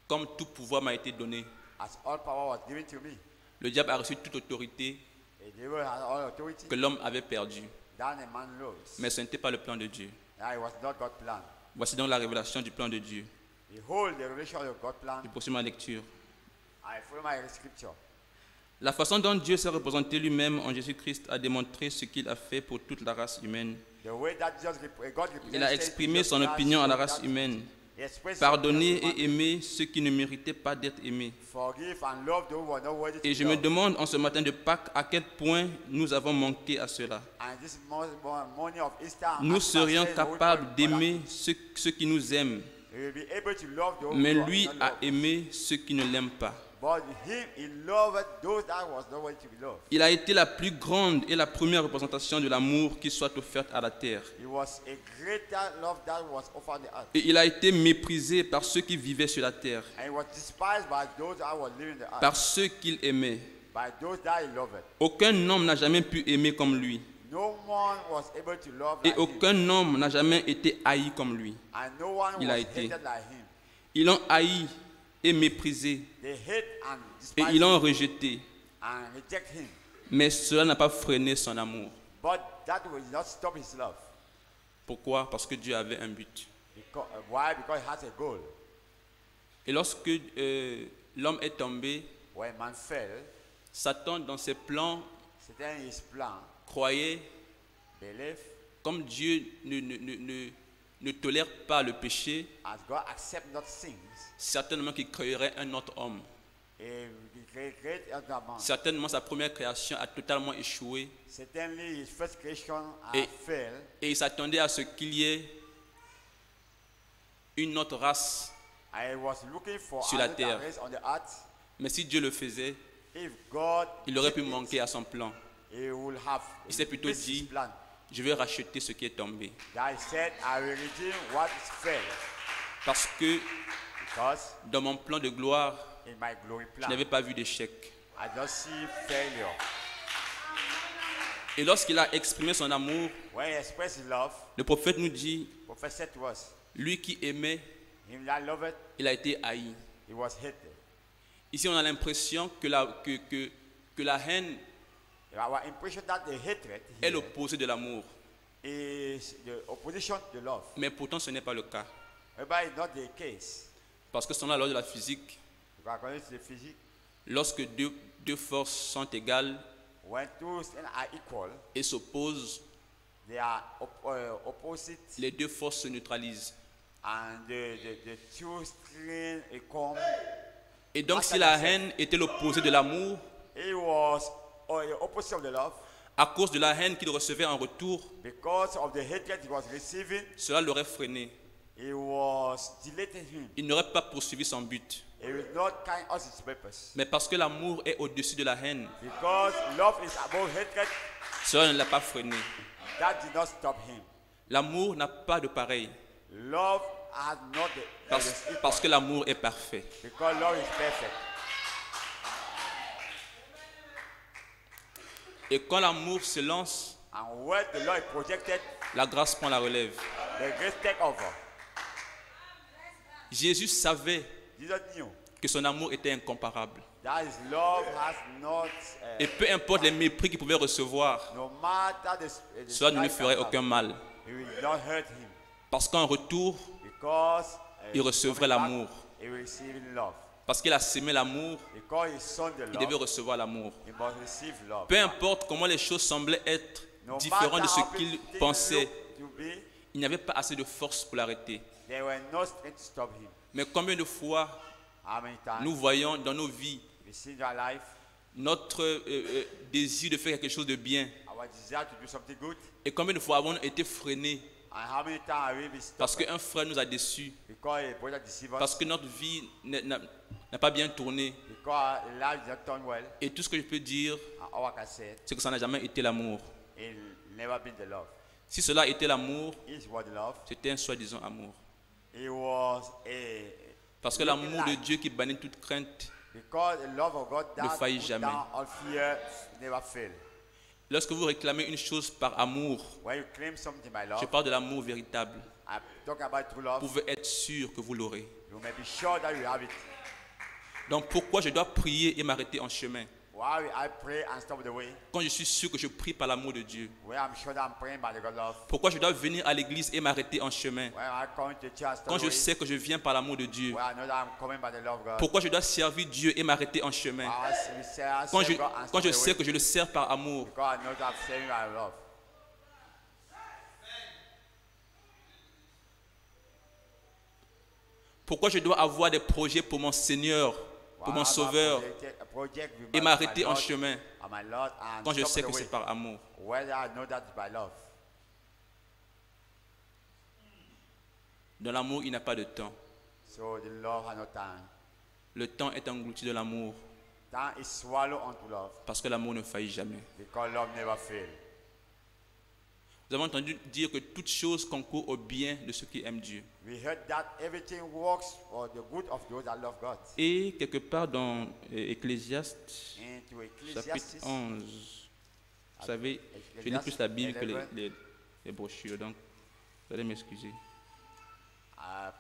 comme tout pouvoir m'a été donné. as all power was given to me. Le diable a reçu toute autorité The devil has all authority que l'homme avait perdue. that a man knows. Mais ce n'était pas le plan de Dieu. That it was not God's plan. Voici donc la révélation du plan de Dieu. Behold the revelation of God's plan. Je poursuis ma lecture. I follow my scripture. La façon dont Dieu s'est représenté lui-même en Jésus-Christ a démontré ce qu'il a fait pour toute la race humaine. The way that God Il a exprimé son opinion à la race humaine. He expressed Pardonner his et aimer ceux qui ne méritaient pas d'être aimés. forgive and love those who are not worthy to Et be je me loved. demande en ce matin de Pâques à quel point nous avons manqué à cela. And this morning of Easter, Nous Master serions said, capables d'aimer ceux qui nous aiment, He will be able to love those mais who are lui not a loved. aimé ceux qui ne l'aiment pas. But he loved those that was not worthy to be loved. Il a été la plus grande et la première représentation de l'amour qui soit offerte à la terre. He was a greater love that was offered the earth. Et il a été méprisé par ceux qui vivaient sur la terre, And he was despised by those that were living the earth. par ceux qu'il aimait. By those that he loved. Aucun homme n'a jamais pu aimer comme lui. No one was able to love Et like him. aucun homme n'a jamais été haï comme lui. And no one Il was a été. hated like him. Ils l'ont haï et méprisé. They hate and Et despise ils l'ont him rejeté. and reject him. Mais cela n'a pas freiné son amour. But that will not stop his love. Pourquoi? Parce que Dieu avait un but. Why? Because he has a goal. Et lorsque l'homme est tombé, When man fell, Satan, dans ses plans, Satan his plan, croyait, belief, comme Dieu ne tolère pas le péché, as God accept not sins, certainement qu'il créerait un autre homme. he create other man. Certainement, sa première création a totalement échoué. Certainly his first creation Et- failed, Et il s'attendait à ce qu'il y ait une autre race. I was looking for Sur la another terre. race on the earth. Mais si Dieu le faisait, If God il aurait did pu it, manquer à son plan. he will have Il s'est plutôt missed his dit, plan. je vais racheter ce qui est tombé. That he said, I will redeem what is fair. Parce que Because dans mon plan de gloire, in my glory je plan, n'avais pas vu d'échec. I don't see failure. Et lorsqu'il a exprimé son amour, When he expressed his love, le prophète nous dit, prophet said to us, lui qui aimait, him that loveth, il a été haï. he was hated. Ici, on a l'impression que la haine Our impression that the hatred est here l'opposé de l'amour. is the opposition to love. Mais pourtant, ce n'est pas le cas. But it's not the case. Parce que selon la loi de la physique, Because according to the physics, lorsque deux forces sont égales when two things are equal, et s'opposent, they are opposite, les deux forces se neutralisent. and the two strings come. Et donc, si la haine était l'opposé de l'amour, It was the opposite of the love. à cause de la haine qu'il recevait en retour, Because of the hatred he was receiving, cela l'aurait freiné. it was deleting him. Il n'aurait pas poursuivi son but. It will not carry us its purpose. Mais parce que l'amour est au-dessus de la haine, Because love is above hatred, cela ne l'a pas freiné. that did not stop him. L'amour n'a pas de pareil. Love has not Parce que l'amour est parfait. because love is perfect. Et quand l'amour se lance, And when the law is projected, la grâce prend la relève. the grace take over. Jésus savait Jesus knew que son amour était incomparable. that his love has not, Et peu importe les mépris qu'il pouvait recevoir, no matter the cela ne lui strife ferait and aucun mal. it will not hurt him. Parce qu'en retour, Because il recevrait l'amour. he will receive love. Parce qu'il a sémé l'amour, Because he sown the il devait love, recevoir l'amour. he must receive love. Peu importe comment les choses semblaient être No différentes de matter ce how qu'il things pensait, look to be, il n'y avait pas assez de force pour l'arrêter. there were no strength to stop him. Mais combien de fois How many times nous voyons dans nos vies we see in our life notre désir de faire quelque chose de bien, our desire to do something good, et combien de fois avons-nous été freinés and how many times have we been parce stopped qu'un frère nous a déçus, because a brother deceived us, parce que notre vie n'a pas bien tourné. because the life did not turn well, Et tout ce que je peux dire, and all I can say, c'est que ça n'a jamais été l'amour. it never been the love. Si cela était l'amour, It was the love. c'était un soi-disant amour. It was a Parce que l'amour de Dieu qui bannit toute crainte, because the love of God that faillit put jamais. down all fear never fail. lorsque vous réclamez une chose par amour, When you claim something by je love, parle de l'amour véritable, I talk about true vous love. pouvez être sûr que vous l'aurez. You may be sure that you have it. Donc pourquoi je dois prier et m'arrêter en chemin Why will I pray and stop the way? quand je suis sûr que je prie par l'amour de Dieu? When I'm sure that I'm praying by the God love. Pourquoi je dois venir à l'église et m'arrêter en chemin When I come to church and stop quand the je way. sais que je viens par l'amour de Dieu? When I know that I'm coming by the love of God. Pourquoi je dois servir Dieu et m'arrêter en chemin I quand serve God and quand stop je the sais way. que je le sers par amour? Because I know that I'm serving by love. Pourquoi je dois avoir des projets pour mon Seigneur, pour mon Sauveur, et m'arrêter en chemin quand je sais que c'est par amour? Whether I know that by love. Dans l'amour, il n'y a pas de temps. So the love has no time. Le temps est englouti de l'amour Time is swallowed unto love. parce que l'amour ne faillit jamais. Because love never fails. Nous avons entendu dire que toute chose concourt au bien de ceux qui aiment Dieu. We heard that everything works for the good of those that love God. Et quelque part dans Ecclésiaste, Into chapitre Ecclesiastes, 11, vous savez, je lis plus la Bible que les brochures, donc vous allez m'excuser.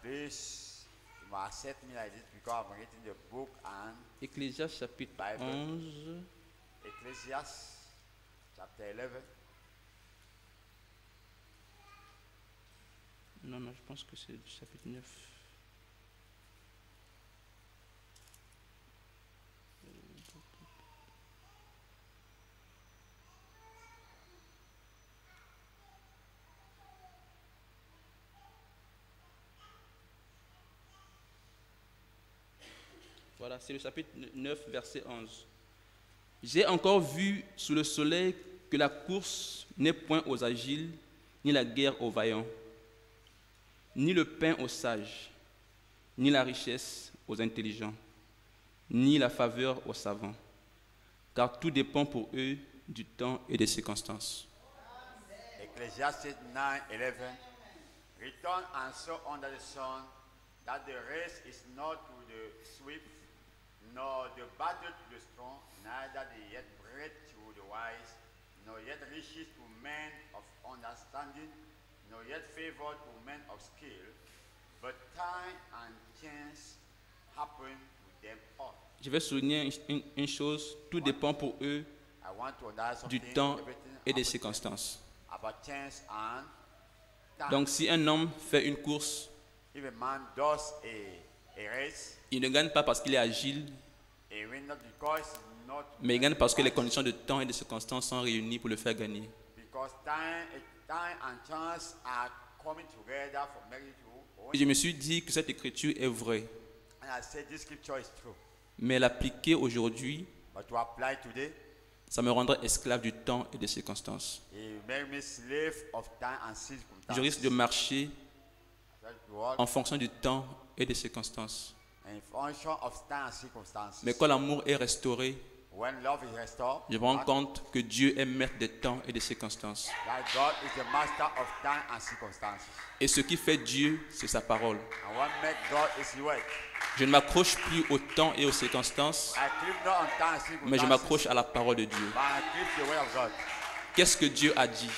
please, you must accept me like this because I'm reading the book and Ecclésiaste chapitre Bible. 11, Ecclesiastes chapter 11. non, je pense que c'est du chapitre 9. Voilà, c'est le chapitre 9, verset 11. J'ai encore vu sous le soleil que la course n'est point aux agiles, ni la guerre aux vaillants, ni le pain aux sages, ni la richesse aux intelligents, ni la faveur aux savants, car tout dépend pour eux du temps et des circonstances. Ecclesiastes 9:11. Return and so under the sun, that the race is not to the swift, nor the battle to the strong, neither the yet bread to the wise, nor yet riches to men of understanding, nor yet favor to men of skill, but time and chance happen to them all. Je vais souligner une chose, tout dépend pour eux I want to understand du something, temps everything et des about- circonstances. about chance and time. Donc si un homme fait une course, If a man does a race, il ne gagne pas parce qu'il est agile, he will not because he's not mais il gagne parce que les conditions de temps et de circonstances sont réunies pour le faire gagner. because time and chance are coming together for making you Et je me suis dit que cette écriture est vraie, and I said this scripture is true. mais l'appliquer aujourd'hui, But to apply today, ça me rendrait esclave du temps et des circonstances. it make me slave of time and circumstances. Je risque de marcher That word, en fonction du temps et des circonstances. in function of time and circumstances. Mais quand l'amour est restauré, When love is restored, je me rends compte que Dieu est maître des temps et des circonstances. that God is the master of time and circumstances. Et ce qui fait Dieu, c'est sa parole. And what makes God is His word. Je ne m'accroche plus au temps et aux circonstances, I cleave not on time and circumstances, mais je m'accroche à la parole de Dieu. but I cleave the word of God. Qu'est-ce que Dieu a dit?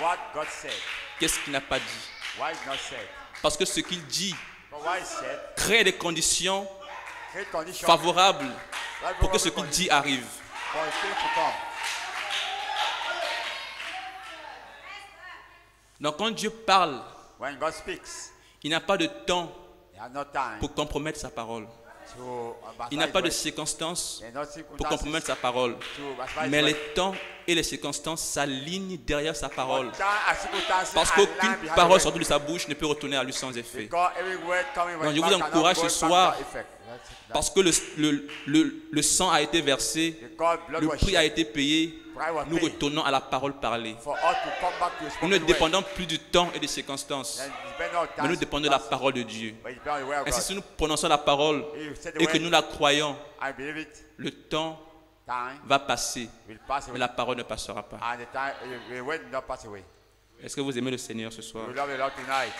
What God said, Qu'est-ce qu'il n'a pas dit? why is not said. Parce que ce qu'il dit But what is said, crée des conditions create conditions favorables pour que ce qu'il dit arrive. for His things to come. Donc quand Dieu parle, When God speaks, il n'a pas de temps He has no time pour compromettre sa parole. to Il n'a pas de circonstances He has no pour circumstances compromettre sa parole. to advise Mais word. les temps et les circonstances s'alignent derrière sa parole. Time and circumstances Parce align qu'aucune behind parole the word. sortie de sa bouche ne peut retourner à lui sans effet. Because every word coming Donc, from je vous God cannot encourage go ce back soir, without effect. Parce que le sang a été versé, Because blood le was prix a shed, été payé, price was nous paid retournons à la parole parlée. for us to come back to His Nous ne spoken word. dépendons plus du temps et des circonstances, Then depend on mais nous time, dépendons de la parole de Dieu. but it depends on the word of Ainsi, God. si nous prononçons la parole If you say the et que word, nous la croyons, I believe it, le temps time va passer, will pass mais away. la parole ne passera pas. And the word will not pass away. Est-ce que vous aimez le Seigneur ce soir? We love the Lord tonight.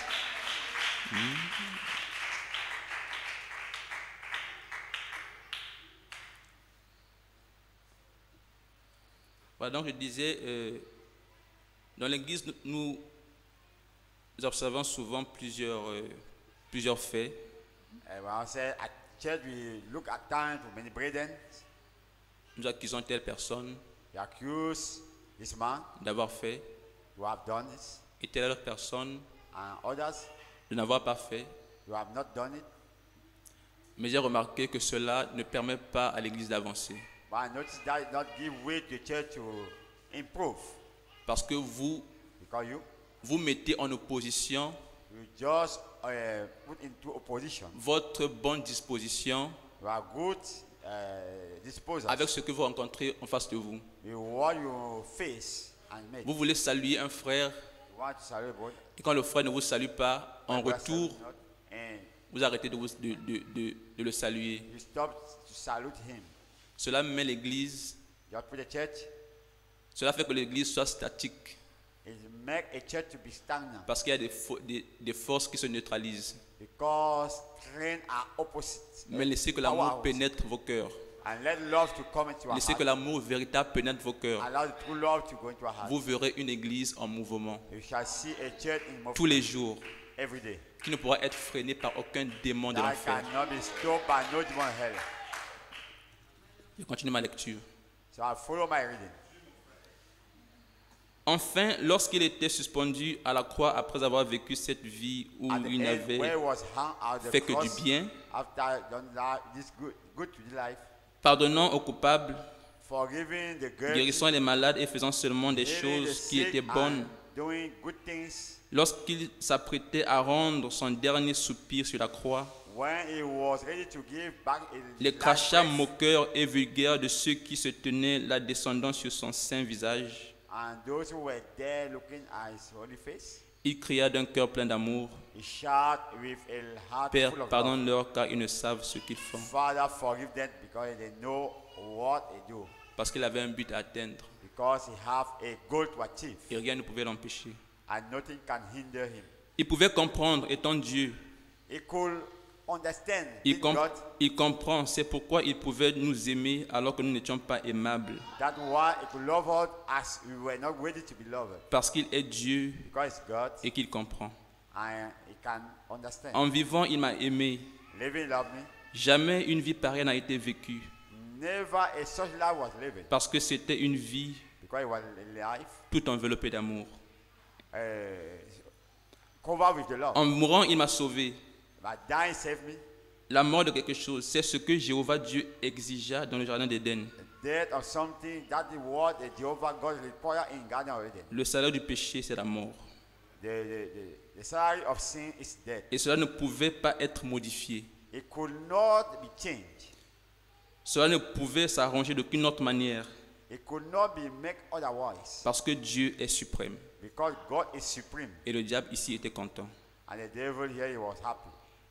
Voilà, donc je disais, dans l'Église, nous observons souvent plusieurs faits. When I say at church, we look at time to many brethren. Nous accusons telle personne We accuse this man d'avoir fait who have done this, et telle autre personne and others de n'avoir pas fait. who have not done it. Mais j'ai remarqué que cela ne permet pas à l'Église d'avancer. But I notice that it not give way to the church to improve. Parce que vous Because vous mettez en opposition you just put into opposition. votre bonne disposition You are good disposers. avec ce que vous rencontrez en face de vous. You what you face and make. Vous voulez saluer un frère You want to salute God. et quand le frère ne vous salue pas, en God retour, salute not, and vous arrêtez de le saluer. you stop to salute him. Cela met l'Église, You put the church. cela fait que l'Église soit statique It make a church to be stagnant parce qu'il y a des forces qui se neutralisent. because train are opposite. Mais laissez que l'amour pénètre vos cœurs. And let love to come into our Laissez que heart. l'amour véritable pénètre vos cœurs. Allow the true love to go into our heart. Vous verrez une Église en mouvement You shall see a church in movement tous les jours every day. qui ne pourra être freinée par aucun démon de That l'enfer. cannot be stopped by no demon hell. Je continue ma lecture. So I follow my reading. Enfin, lorsqu'il était suspendu à la croix après avoir vécu cette vie où At the il end, n'avait where he was hung out the fait que du cross, bien, after done this good to the life, pardonnant aux coupables, forgiving the guilty, guérissant les malades et faisant seulement des healing the choses qui sick étaient bonnes, and doing good things. lorsqu'il s'apprêtait à rendre son dernier soupir sur la croix, When he was ready to give back his les last crachats breath, moqueurs et vulgaires de ceux qui se tenaient la descendant sur son saint visage, and those who were there looking at his holy face, Il cria d'un cœur plein d'amour, He shouted with a heart Père, full of love. pardonne-leur car ils ne savent ce qu'ils font. Father, forgive them because they know what they do. Parce qu'il avait un but à atteindre Because he have a goal to achieve. et rien ne pouvait l'empêcher. And nothing can hinder him. Il pouvait comprendre, étant Dieu, He could understand il, being God. il comprend, c'est pourquoi il pouvait nous aimer alors que nous n'étions pas aimables. That's why he could love us as we were not ready to be loved. Parce qu'il est Dieu Because it's God et qu'il comprend. and he can understand. En vivant, il m'a aimé. Living love me. Jamais une vie pareille n'a été vécue. Never a such life was living. Parce que c'était une vie Because it was a life tout enveloppée d'amour. covered with the love. En mourant, il m'a sauvé. But dying saved me. La mort de quelque chose, c'est ce que Jéhovah Dieu exigea dans le jardin d'Éden. The death of something that the word that Jehovah God required in Garden of Eden. Le salaire du péché, c'est la mort. The salary of sin is death. Et cela ne pouvait pas être modifié. It could not be changed. Cela ne pouvait s'arranger d'aucune autre manière. It could not be made otherwise. Parce que Dieu est suprême. Because God is supreme. Et le diable ici était content. And the devil here he was happy.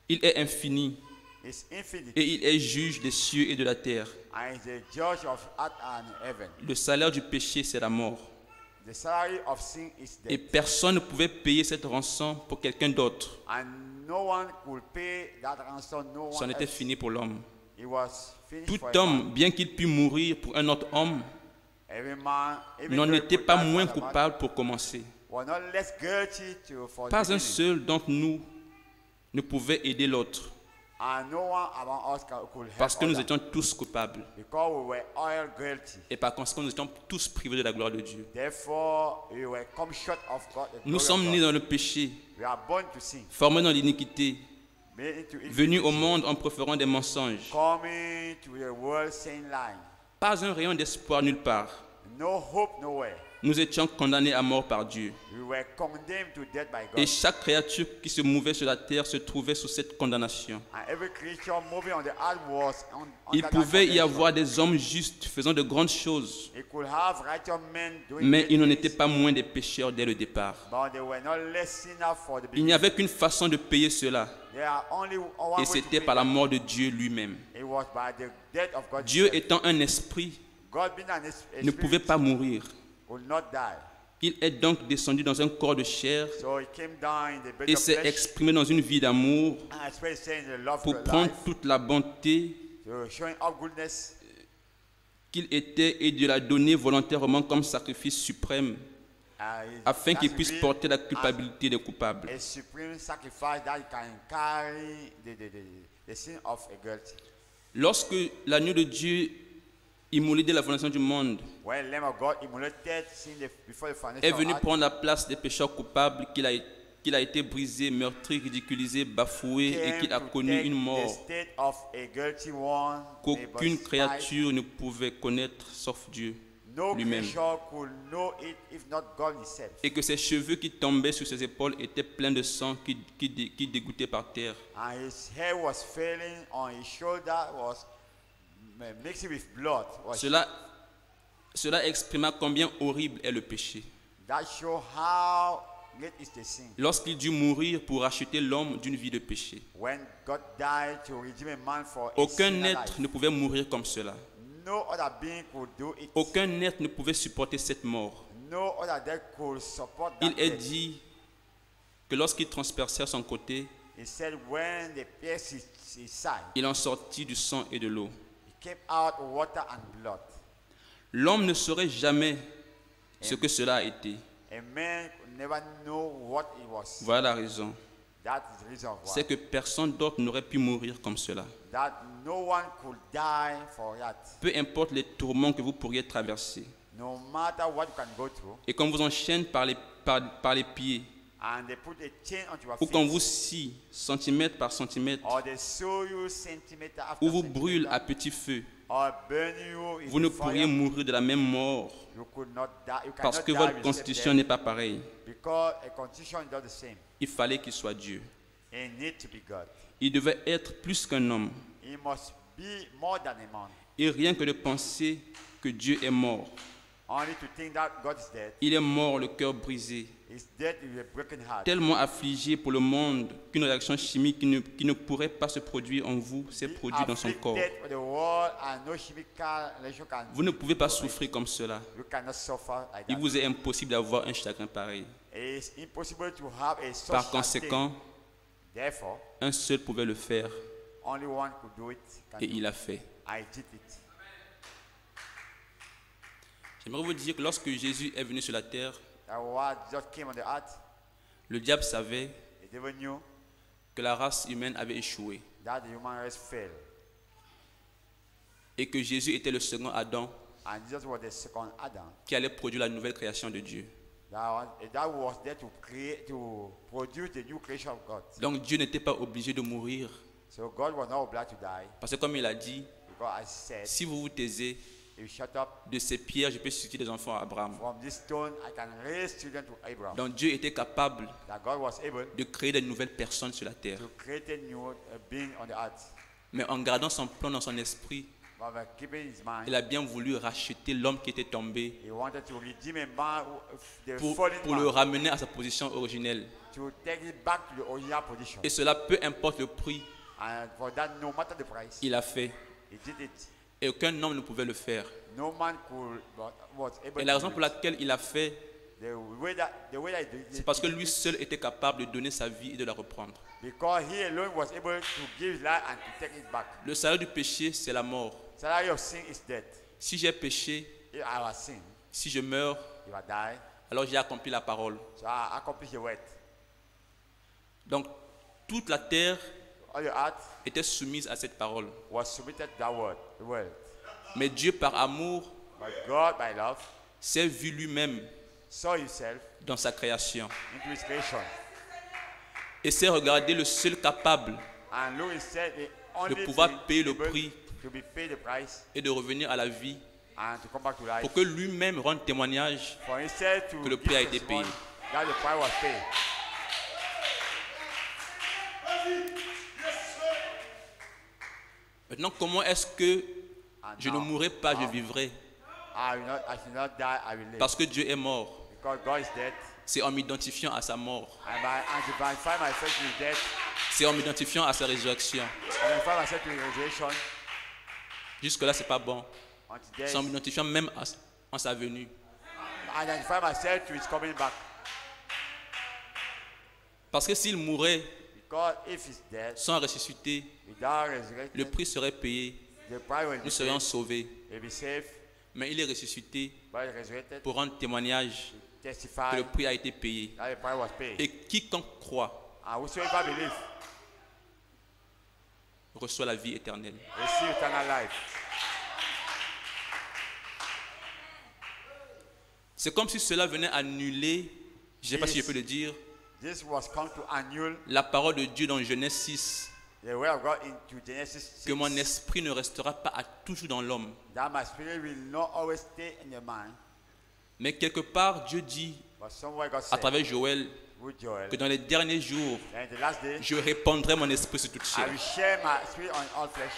Il est infini It's infinite. et il est juge des cieux et de la terre. And is the judge of earth and heaven. Le salaire du péché, c'est la mort. The salary of sin is Et death. personne ne pouvait payer cette rançon pour quelqu'un d'autre. And no one could pay that ransom. No C'en one était else. fini pour l'homme. It was finished Tout for a man. homme, bien qu'il pût mourir pour un autre homme, Every man, even n'en though he était could pas die for moins the man, coupable pour commencer. was not less guilty for the Pas un beginning. seul d'entre nous ne pouvait aider l'autre. And no one among us could help Parce que nous others. étions tous coupables. Because we were all guilty. Et par conséquent, nous étions tous privés de la gloire de Dieu. Therefore, we were come short of God. the Nous glory of sommes God. nés dans le péché, We are born to sin. formés dans l'iniquité, Made into venus au iniquity, monde en préférant des mensonges. coming to the world saying lying. Pas un rayon d'espoir nulle part. No hope nowhere. Nous étions condamnés à mort par Dieu. We were condemned to death by Et God. chaque créature qui se mouvait sur la terre se trouvait sous cette condamnation. And every creature moving on the earth was Il under that pouvait y condemnation. avoir des hommes justes faisant de grandes choses, It could have righteous men doing mais great ils n'en things, étaient pas moins des pécheurs dès le départ. but they were not less sinners for the Il n'y beginning. avait qu'une façon de payer cela, There are only one et way to c'était pay par la that. mort de Dieu lui-même. It was by the death of God. Dieu himself. étant un esprit, God being an ne pouvait pas mourir. would not die. Il est donc descendu dans un corps de chair So he came down in the bed et of s'est flesh exprimé dans une vie d'amour and expressing the love pour of prendre life, toute la bonté so showing up goodness, qu'il était et de la donner volontairement comme sacrifice suprême afin qu'il puisse porter la culpabilité des coupables. a supreme sacrifice that can carry the sin of a guilty. Lorsque l'agneau de Dieu, immolé dès la fondation du monde, When the Lamb of God immolated sin before the est foundation venu of earth, prendre la place des pécheurs coupables, qu'il a été brisé, meurtri, ridiculisé, bafoué et came qu'il a to connu take une the mort state of a guilty one, qu'aucune despised. créature ne pouvait connaître sauf Dieu No lui-même. creature could know it if not God himself. Et que ses cheveux qui tombaient sur ses épaules étaient pleins de sang qui dégouttait par terre. And his hair was falling on his shoulder, was mixed with blood. Cela exprima combien horrible est le péché. That show how great is the sin. Lorsqu'il dut mourir pour racheter l'homme d'une vie de péché, When God died to redeem a man for a aucun sinner être life, ne pouvait mourir comme cela. no other being could do it. Aucun être ne pouvait supporter cette mort. No other death could support that Il est death. dit que lorsqu'il transperçait son côté, He said when they pierced his side, il en sortit du sang et de l'eau. he came out water and blood. L'homme ne saurait jamais ce que cela a été. A man could never know what it was. Voilà la raison. That is the reason why. C'est que personne d'autre n'aurait pu mourir comme cela. That no one could die for that. Peu importe les tourments que vous pourriez traverser. No matter what you can go through, Et qu'on vous enchaîne par les pieds, and they put a chain onto your ou qu'on feet, vous scie centimètre par centimètre, or they sew you centimeter after ou vous brûle centimeter, à petit feu, or burn you in vous ne the pourriez fire, mourir de la même mort you could not die. You parce cannot que die votre with the constitution same n'est death, pas pareille. because a constitution is not the same. Il fallait qu'il soit Dieu. It needs to be God. Il devait être plus qu'un homme. He must be more than a man. Et rien que de penser que Dieu est mort Only to think that God is dead. Il est mort, le cœur brisé, He's dead with a broken heart. tellement affligé pour le monde qu'une réaction chimique qui ne pourrait pas se produire en vous s'est produite dans son corps. Afflicted with the world and no chemical reaction can. Vous ne pouvez pas souffrir comme cela. You cannot suffer like Il that. vous est impossible d'avoir un chagrin pareil. It's impossible to have a such Par a conséquent, thing. Therefore, un seul pouvait le faire only one could do it. et il l'a fait. I did it. J'aimerais vous dire que lorsque Jésus est venu sur la terre, That what just came on the earth, le diable savait the devil knew que la race humaine avait échoué that the human race failed. et que Jésus était le second Adam And Jesus was the second Adam. qui allait produire la nouvelle création de Dieu. That was there to create, to produce the new creation of God. Donc Dieu n'était pas obligé de mourir So God was not obliged to die, parce que comme il a dit, because I said, si vous vous taisez, if you shut up, de ces pierres, je peux susciter des enfants à Abraham. from this stone I can raise children to Abraham. Donc Dieu était capable That God was able de créer de nouvelles personnes sur la terre. to create a new being on the earth. Mais en gardant son plan dans son esprit, But by keeping his mind, il a bien voulu racheter l'homme qui était tombé he wanted to redeem a man, the pour fallen le man, ramener à sa position originelle. to take it back to the original position. Et cela, peu importe le prix, And for that, no matter the price, il a fait. he did it. Et aucun homme ne pouvait le faire. No man could, but was able Et la to raison do pour it. laquelle il a fait, The way that he did c'est it, parce que lui seul était capable de donner sa vie et de la reprendre. because he alone was able to give his life and to take it back. Le salaire du péché, c'est la mort. Salary of sin is death. Si j'ai péché, If I was sin, si je meurs, if I die, alors j'ai accompli la parole. so I accomplish the word. Donc, toute la terre All the earth était soumise à cette parole. was submitted to that word, the word. Mais Dieu, par amour, But God, by love, s'est vu lui-même saw himself dans sa création into his creation. et s'est regardé le seul capable And look, he said the de only pouvoir thing payer le able prix to be paid the price et de revenir à la vie and to come back to life. pour que lui-même rende témoignage For himself to que le give prix a été testimony payé. that the price was paid. Maintenant, comment est-ce que And je ne now, mourrai pas, je now, vivrai? I should not die, I will live. Parce que Dieu est mort. Because God is dead. C'est en m'identifiant à sa mort. And to find myself to his death, C'est en m'identifiant à sa résurrection. and I find myself to his resurrection, Jusque-là, c'est pas bon. until C'est en death, m'identifiant même en sa venue. and I find myself to his coming back. Parce que s'il mourait Because if he's dead, sans ressusciter, without resurrection, le prix serait payé. the price will be Nous serions paid. sauvés. He'll be saved, Mais il est ressuscité but he's resurrected, pour rendre témoignage que testify le prix a été payé. that the price was paid. Et quiconque croit And whosoever believes, reçoit la vie éternelle. receive eternal life. C'est comme si cela venait annuler, je ne sais pas si je peux le dire, This was come to annul la parole de Dieu dans Genèse 6, the word of God into Genesis 6. que mon esprit ne restera pas à toujours dans l'homme. That my spirit will not always stay in your mind. Mais quelque part, Dieu dit But somewhere God à said, travers Joël with Joel, que dans les derniers jours, that in the last day, je répandrai mon esprit sur toute I chair. will share my spirit on all flesh.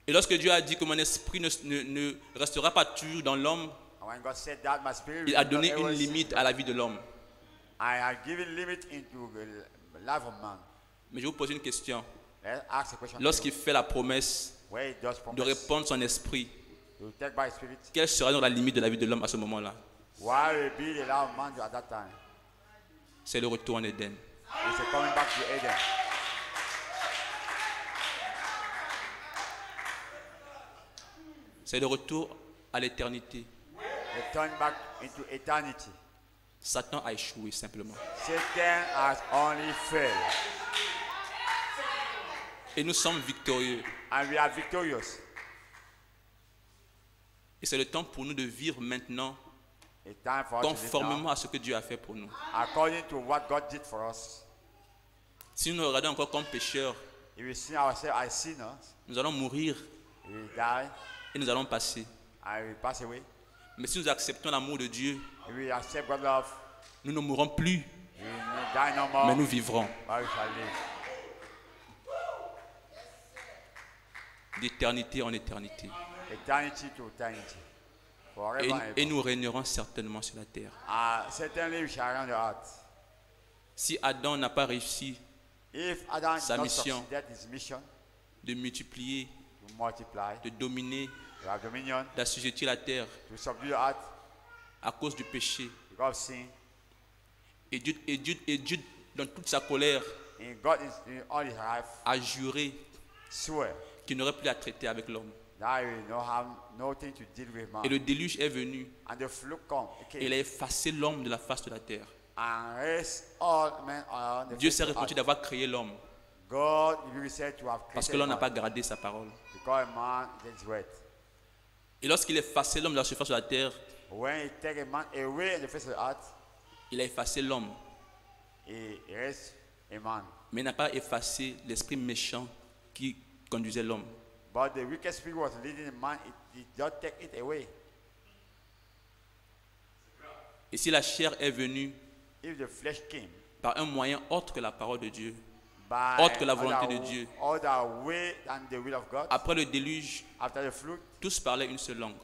Et lorsque Dieu a dit que mon esprit ne restera pas toujours dans l'homme, And when God said that, my spirit il will a not donné une always- limite à la vie de l'homme. I have given limit into the life of man. Mais je vous pose une question. Let's ask a question. Lorsqu'il fait la promesse Where he does de promise répandre son esprit, to take by his spirit, quelle sera donc la limite de la vie de l'homme à ce moment-là? why will be the life of man at that time? C'est le retour en Éden. It's a coming back to Eden. C'est le retour à l'éternité. The turn back into eternity. Satan a échoué simplement. Satan has only failed. Et nous sommes victorieux. And we are victorious. Et c'est le temps pour nous de vivre maintenant It's time for us to live conformément now, à ce que Dieu a fait pour nous. according to what God did for us. Si nous nous regardons encore comme pécheurs, If we see ourselves as sinners, nous allons mourir we will die et nous allons passer. and we will pass away. Mais si nous acceptons l'amour de Dieu, If we accept God's love, nous ne mourrons plus, we will die no more, mais nous vivrons. but we shall live. d'éternité en éternité. eternity to eternity. Forever Et, and et ever. nous régnerons certainement sur la terre. Certainly we shall run the earth. Si Adam n'a pas réussi If Adam Sa not mission. succeeded his mission de multiplier, to multiply, de dominer, to have dominion, d'assujettir la terre to subdue the earth à cause du péché, because of sin, et Dieu, dans toute sa colère, in God is in all his life, a juré swear qu'il n'aurait plus à traiter avec l'homme. that he will not have nothing to deal with man. Et le déluge est venu, And the flood come, et il a effacé l'homme de la face de la terre. and raise all men on the Dieu face s'est of the repenti earth. d'avoir créé l'homme, God will be said to have parce que created l'homme n'a pas man, gardé sa parole. because man is word. Et lorsqu'il a effacé l'homme de la surface de la terre, When he take a man away in the face of the earth, il a effacé l'homme, he raised a man. mais il n'a pas effacé l'esprit méchant qui conduisait l'homme. But the wicked spirit was leading the man, it did not take it away. Et si la chair est venue If the flesh came par un moyen autre que la parole de Dieu, by autre que la volonté de Dieu, other way than the will of God, après le déluge, after the flood, tous parlaient une seule langue.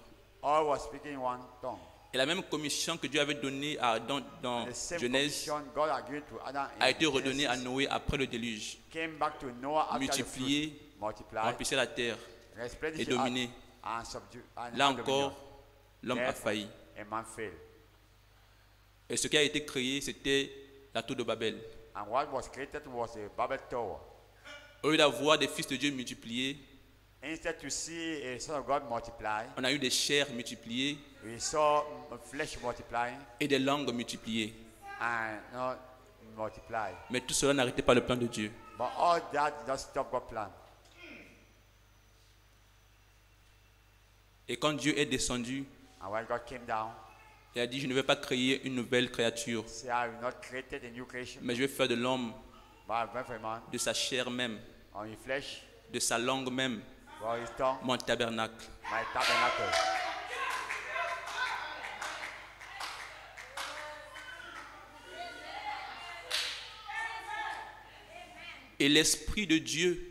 all was speaking one tongue. Et la même commission que Dieu avait donnée à Adam dans The same Genèse commission God had given to Adam a in été redonnée à Genesis Noé après le déluge. came back to Noah after the flood. Multiplier, Multiply, remplissez la terre replenish et the earth, dominer. and subdue. And Là have dominion. encore, l'homme a failli. A man failed. Et ce qui a été créé, c'était la tour de Babel. And what was created was a Babel tower. Au lieu d'avoir des fils de Dieu multipliés, Instead to see a son of God multiply, on a eu des chairs multipliées we saw flesh multiplying et des langues multipliées. and not multiply. Mais tout cela n'arrêtait pas le plan de Dieu. But all that did not stop God's plan. Et quand Dieu est descendu, And when God came down, il a dit, je ne vais pas créer une nouvelle créature, he said, I will not create a new creation, mais je vais faire de l'homme, but I will for a man de sa chair même, on his flesh, de sa langue même, for his tongue, mon tabernacle. my tabernacle. Et l'Esprit de Dieu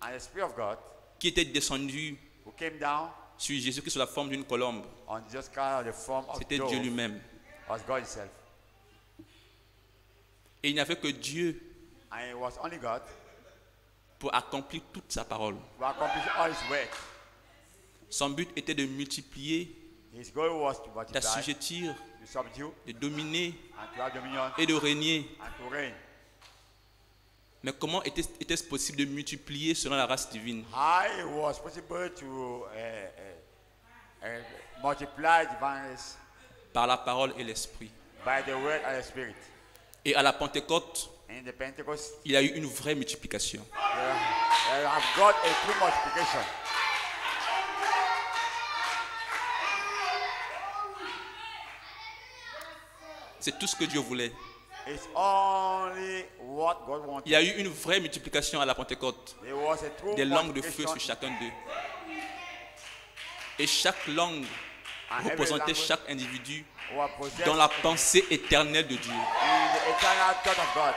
And the Spirit of God qui était descendu who came down sur Jésus-Christ sous la forme d'une colombe, on Jesus Christ in the form of c'était dove Dieu lui-même. was God himself. Et il n'y avait que Dieu And it was only God pour accomplir toute sa parole. who accomplished all his work. Son but était de multiplier, His goal was to multiply, d'assujettir, to subdue, de dominer and to have dominion, et de régner. and to reign. Mais comment était-ce possible de multiplier selon la race divine? How it was possible to multiply divine race Par la parole et l'Esprit. by the word and the Spirit. Et à la Pentecôte, In the Pentecost, il y a eu une vraie multiplication. you have got a true multiplication. C'est tout ce que Dieu voulait. It's only what God wanted. Il y a eu une vraie multiplication à la Pentecôte. There was a true Des langues de feu multiplication, sur chacun d'eux. Et chaque langue and every représentait language chaque individu was possessed dans la pensée éternelle de Dieu. in the eternal thought of God.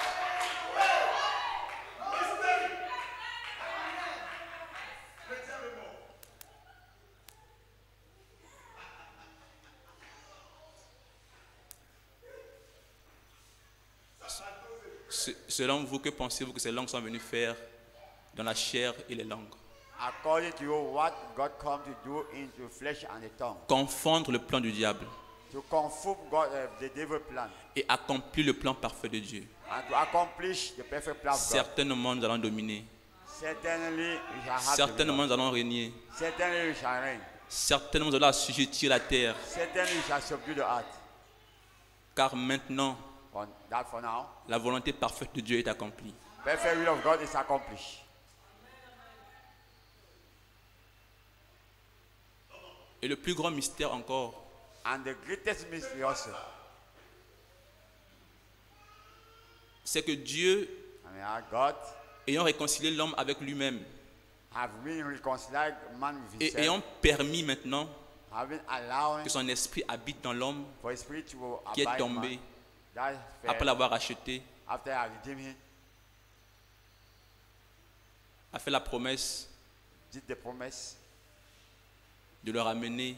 Selon vous, que pensez-vous que ces langues sont venues faire dans la chair et les langues? According to you, what God come to do into flesh and the tongue, Confondre le plan du diable to confirm God, the devil plan, et accomplir le plan parfait de Dieu. and to accomplish the perfect plan of God. Certainement, nous allons dominer. Certainly, we shall have Certainement, dominion. nous allons régner. Certainly, we shall reign. Certainement, nous allons assujettir la terre. Certainly, we shall subdue the earth. Car maintenant, For now, la volonté parfaite de Dieu est accomplie. perfect will of God is accomplished. Et le plus grand mystère encore, And the greatest mystery also, c'est que Dieu, I mean, our God ayant réconcilié l'homme avec lui-même have been reconciled man with et himself, ayant permis maintenant having allowing que son esprit habite dans l'homme for his spirit to qui est abide in tombé man, that après fell, l'avoir acheté, after I redeemed him, a fait la promesse did the promise de le ramener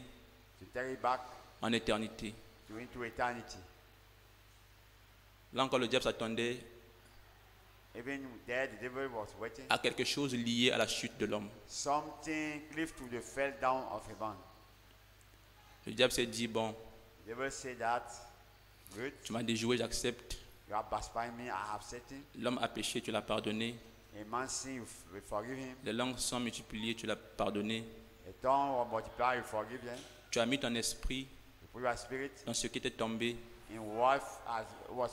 to take it back en éternité. into eternity. Là encore, le diable s'attendait Even there, the devil was waiting. à quelque chose lié à la chute de l'homme. Something close to the fell down of a man. Le diable s'est dit, bon, The devil said that, good, tu m'as déjoué, j'accepte. you have blasphemed me, I have said him. L'homme a péché, tu l'as pardonné. A man sin, you forgive him. Les langues sont multipliées, tu l'as pardonné. A tongue will multiply, you forgive him. Tu as mis ton esprit You put your spirit dans ce qui était tombé. in what was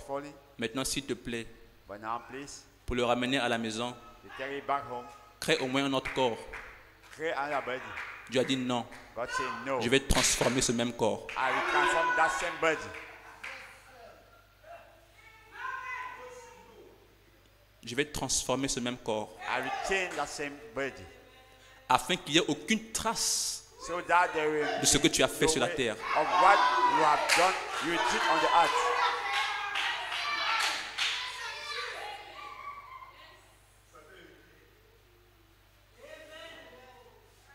falling. Maintenant, s'il te plaît, But now, please, pour le ramener à la maison, you take it back home. crée au moins un autre corps. Create another body. Dieu a dit non, God said no. je vais transformer ce même corps. I will transform that same body. Je vais transformer ce même corps I will change that same body. afin qu'il n'y ait aucune trace So that there will de ce que tu as fait no sur la way terre. of what you have done, you did on the earth.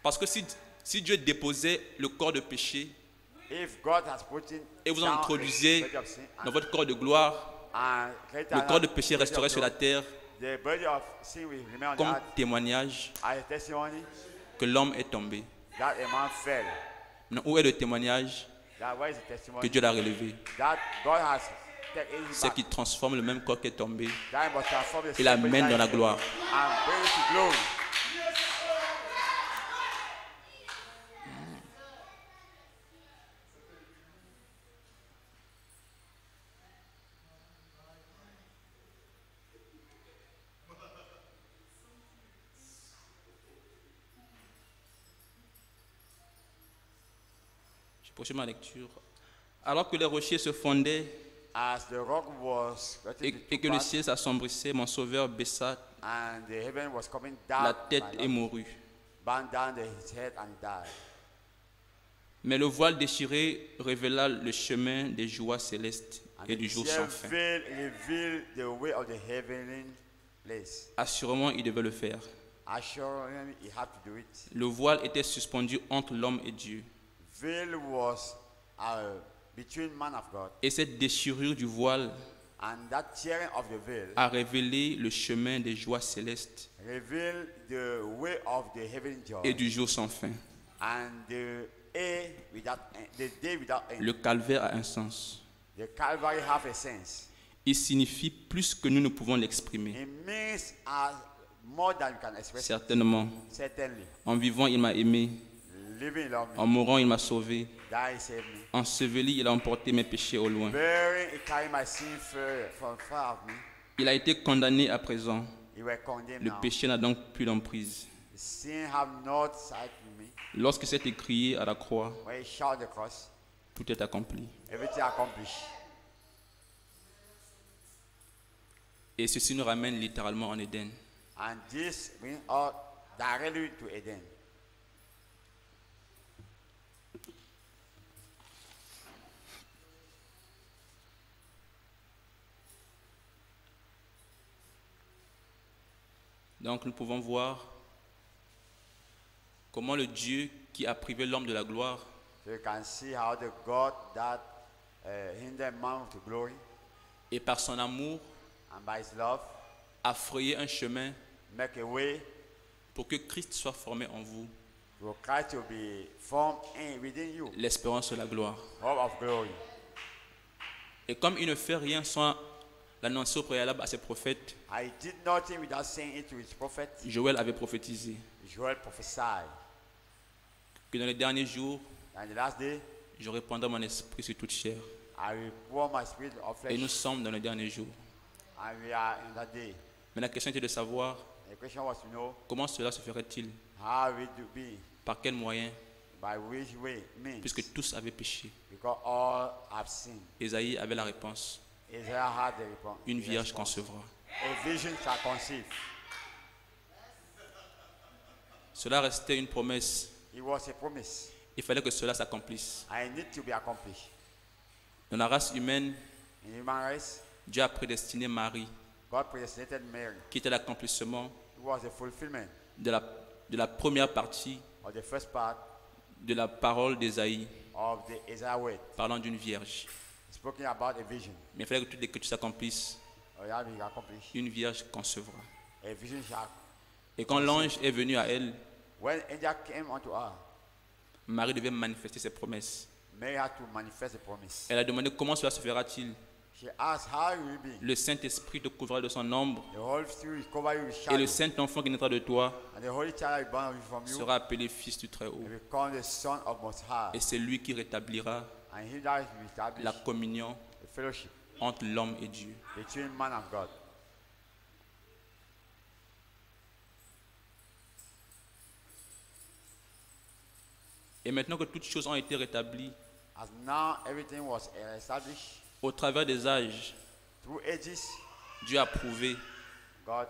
Parce que si Dieu déposait le corps de péché If God has put in et vous down introduisez the body of sin dans votre corps de gloire, and create le corps de another péché body of resterait sur la glory, terre the body of sin will remain on comme the earth témoignage as a testimony que l'homme est tombé. that a man fell. Maintenant, où est le témoignage That where is the que testimony Dieu l'a relevé? that God has taken him C'est back. qu'il transforme le même corps qui est tombé That he must transform the et same body l'amène dans la that is gloire. and bring it to glory. Je poursuis ma lecture. Alors que les rochers se fondaient As the rock was getting et que le ciel s'assombrissait, mon sauveur baissa and the heaven was coming la down, tête my et Lord mourut. bowed down his head and died. Mais le voile déchiré révéla le chemin des joies célestes And et the du jour tear sans fin. veil revealed the way of the heavenly place. Assurément, il devait le faire. Assuredly, he had to do it. Le voile était suspendu entre l'homme et Dieu. Veil was between man of God, Et cette déchirure du voile and that tearing of the veil a révélé le chemin des joies célestes revealed the way of the heavenly joy et du jour sans fin. and the day without end. Le calvaire a un sens. The Calvary have a sense. Il signifie plus que nous ne pouvons l'exprimer. It means more than you can express. Certainement. Certainly. En vivant, il m'a aimé. Living love me. En mourant, il m'a sauvé. Die save me. Enseveli, il a emporté mes péchés au loin. Bearing, he carried my sin from far of me. Il a été condamné à présent. He were condemned Le now. péché n'a donc plus d'emprise. Sin have not sight in me. Lorsque c'est écrié à la croix, When he shout the cross, tout est accompli. everything accomplished. Et ceci nous ramène littéralement en Éden. And this brings us directly to Eden. Donc nous pouvons voir comment le Dieu qui a privé l'homme de la gloire So you can see how the God that hindered man to glory, et par son amour and by his love, a frayé un chemin make a way pour que Christ soit formé en vous, for Christ to be formed within you, l'espérance de la gloire. hope of glory. Et comme il ne fait rien sans l'annoncer au préalable à ses prophètes, I did nothing without saying it to his prophet. Joël avait prophétisé Joel prophesied. que dans les derniers jours, And the last day, je répandrai mon esprit sur toute chair. I will pour my spirit of Et nous flesh. sommes dans les derniers jours. And we are in that day. Mais la question était de savoir The question was to know comment cela se ferait-il, how it will be, par quel moyen, by which way, means, puisque tous avaient péché. because all have sinned. Ésaïe avait la réponse. Israel had the response. Une vierge concevra. A vision shall conceive. Cela restait une promesse. It was a promise. Il fallait que cela s'accomplisse. I need to be accomplished. Dans la race humaine, In human race, Dieu a prédestiné Marie, God predestinated Mary. qui était l'accomplissement It was a fulfillment de de la première partie of the first part de la parole d'Ésaïe, of the Isaiah word, parlant d'une vierge. speaking about a vision. Mais il fallait que toutes les écritures s'accomplissent. Or that be accomplished. Une vierge concevra. A vision shall. Et quand l'ange est venu à elle, When angel came unto her, Marie devait manifester ses promesses. Mary had to manifest the promise. Elle a demandé comment cela se fera-t-il. She asked, how will it be? Le Saint-Esprit te couvrira de son ombre, The Holy Spirit will cover you with et shadow, le Saint-Enfant qui naîtra de toi and the Holy Child will be born from you, sera appelé Fils du Très-Haut. and become the Son of Most High. Et c'est lui qui rétablira And he that will establish la communion the fellowship entre l'homme et Dieu. between man and God. Et maintenant que toutes choses ont été rétablies, As now everything was established au travers des âges, through ages, Dieu a prouvé God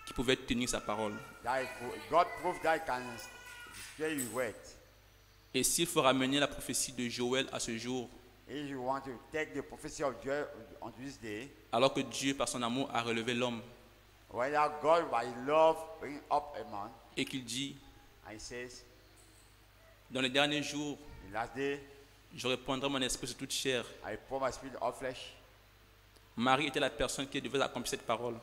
qu'il pouvait tenir sa parole. God proved that he can display his word. Et s'il faut ramener la prophétie de Joël à ce jour, If you want to take the prophecy of Joel on this day, alors que Dieu, par son amour, a relevé l'homme, when God by his love bring up a man, et qu'il dit, and he says, dans les derniers jours, in the last day, je répandrai mon esprit sur toute chair. I pour my spirit of flesh. Marie était la personne qui devait accomplir cette parole.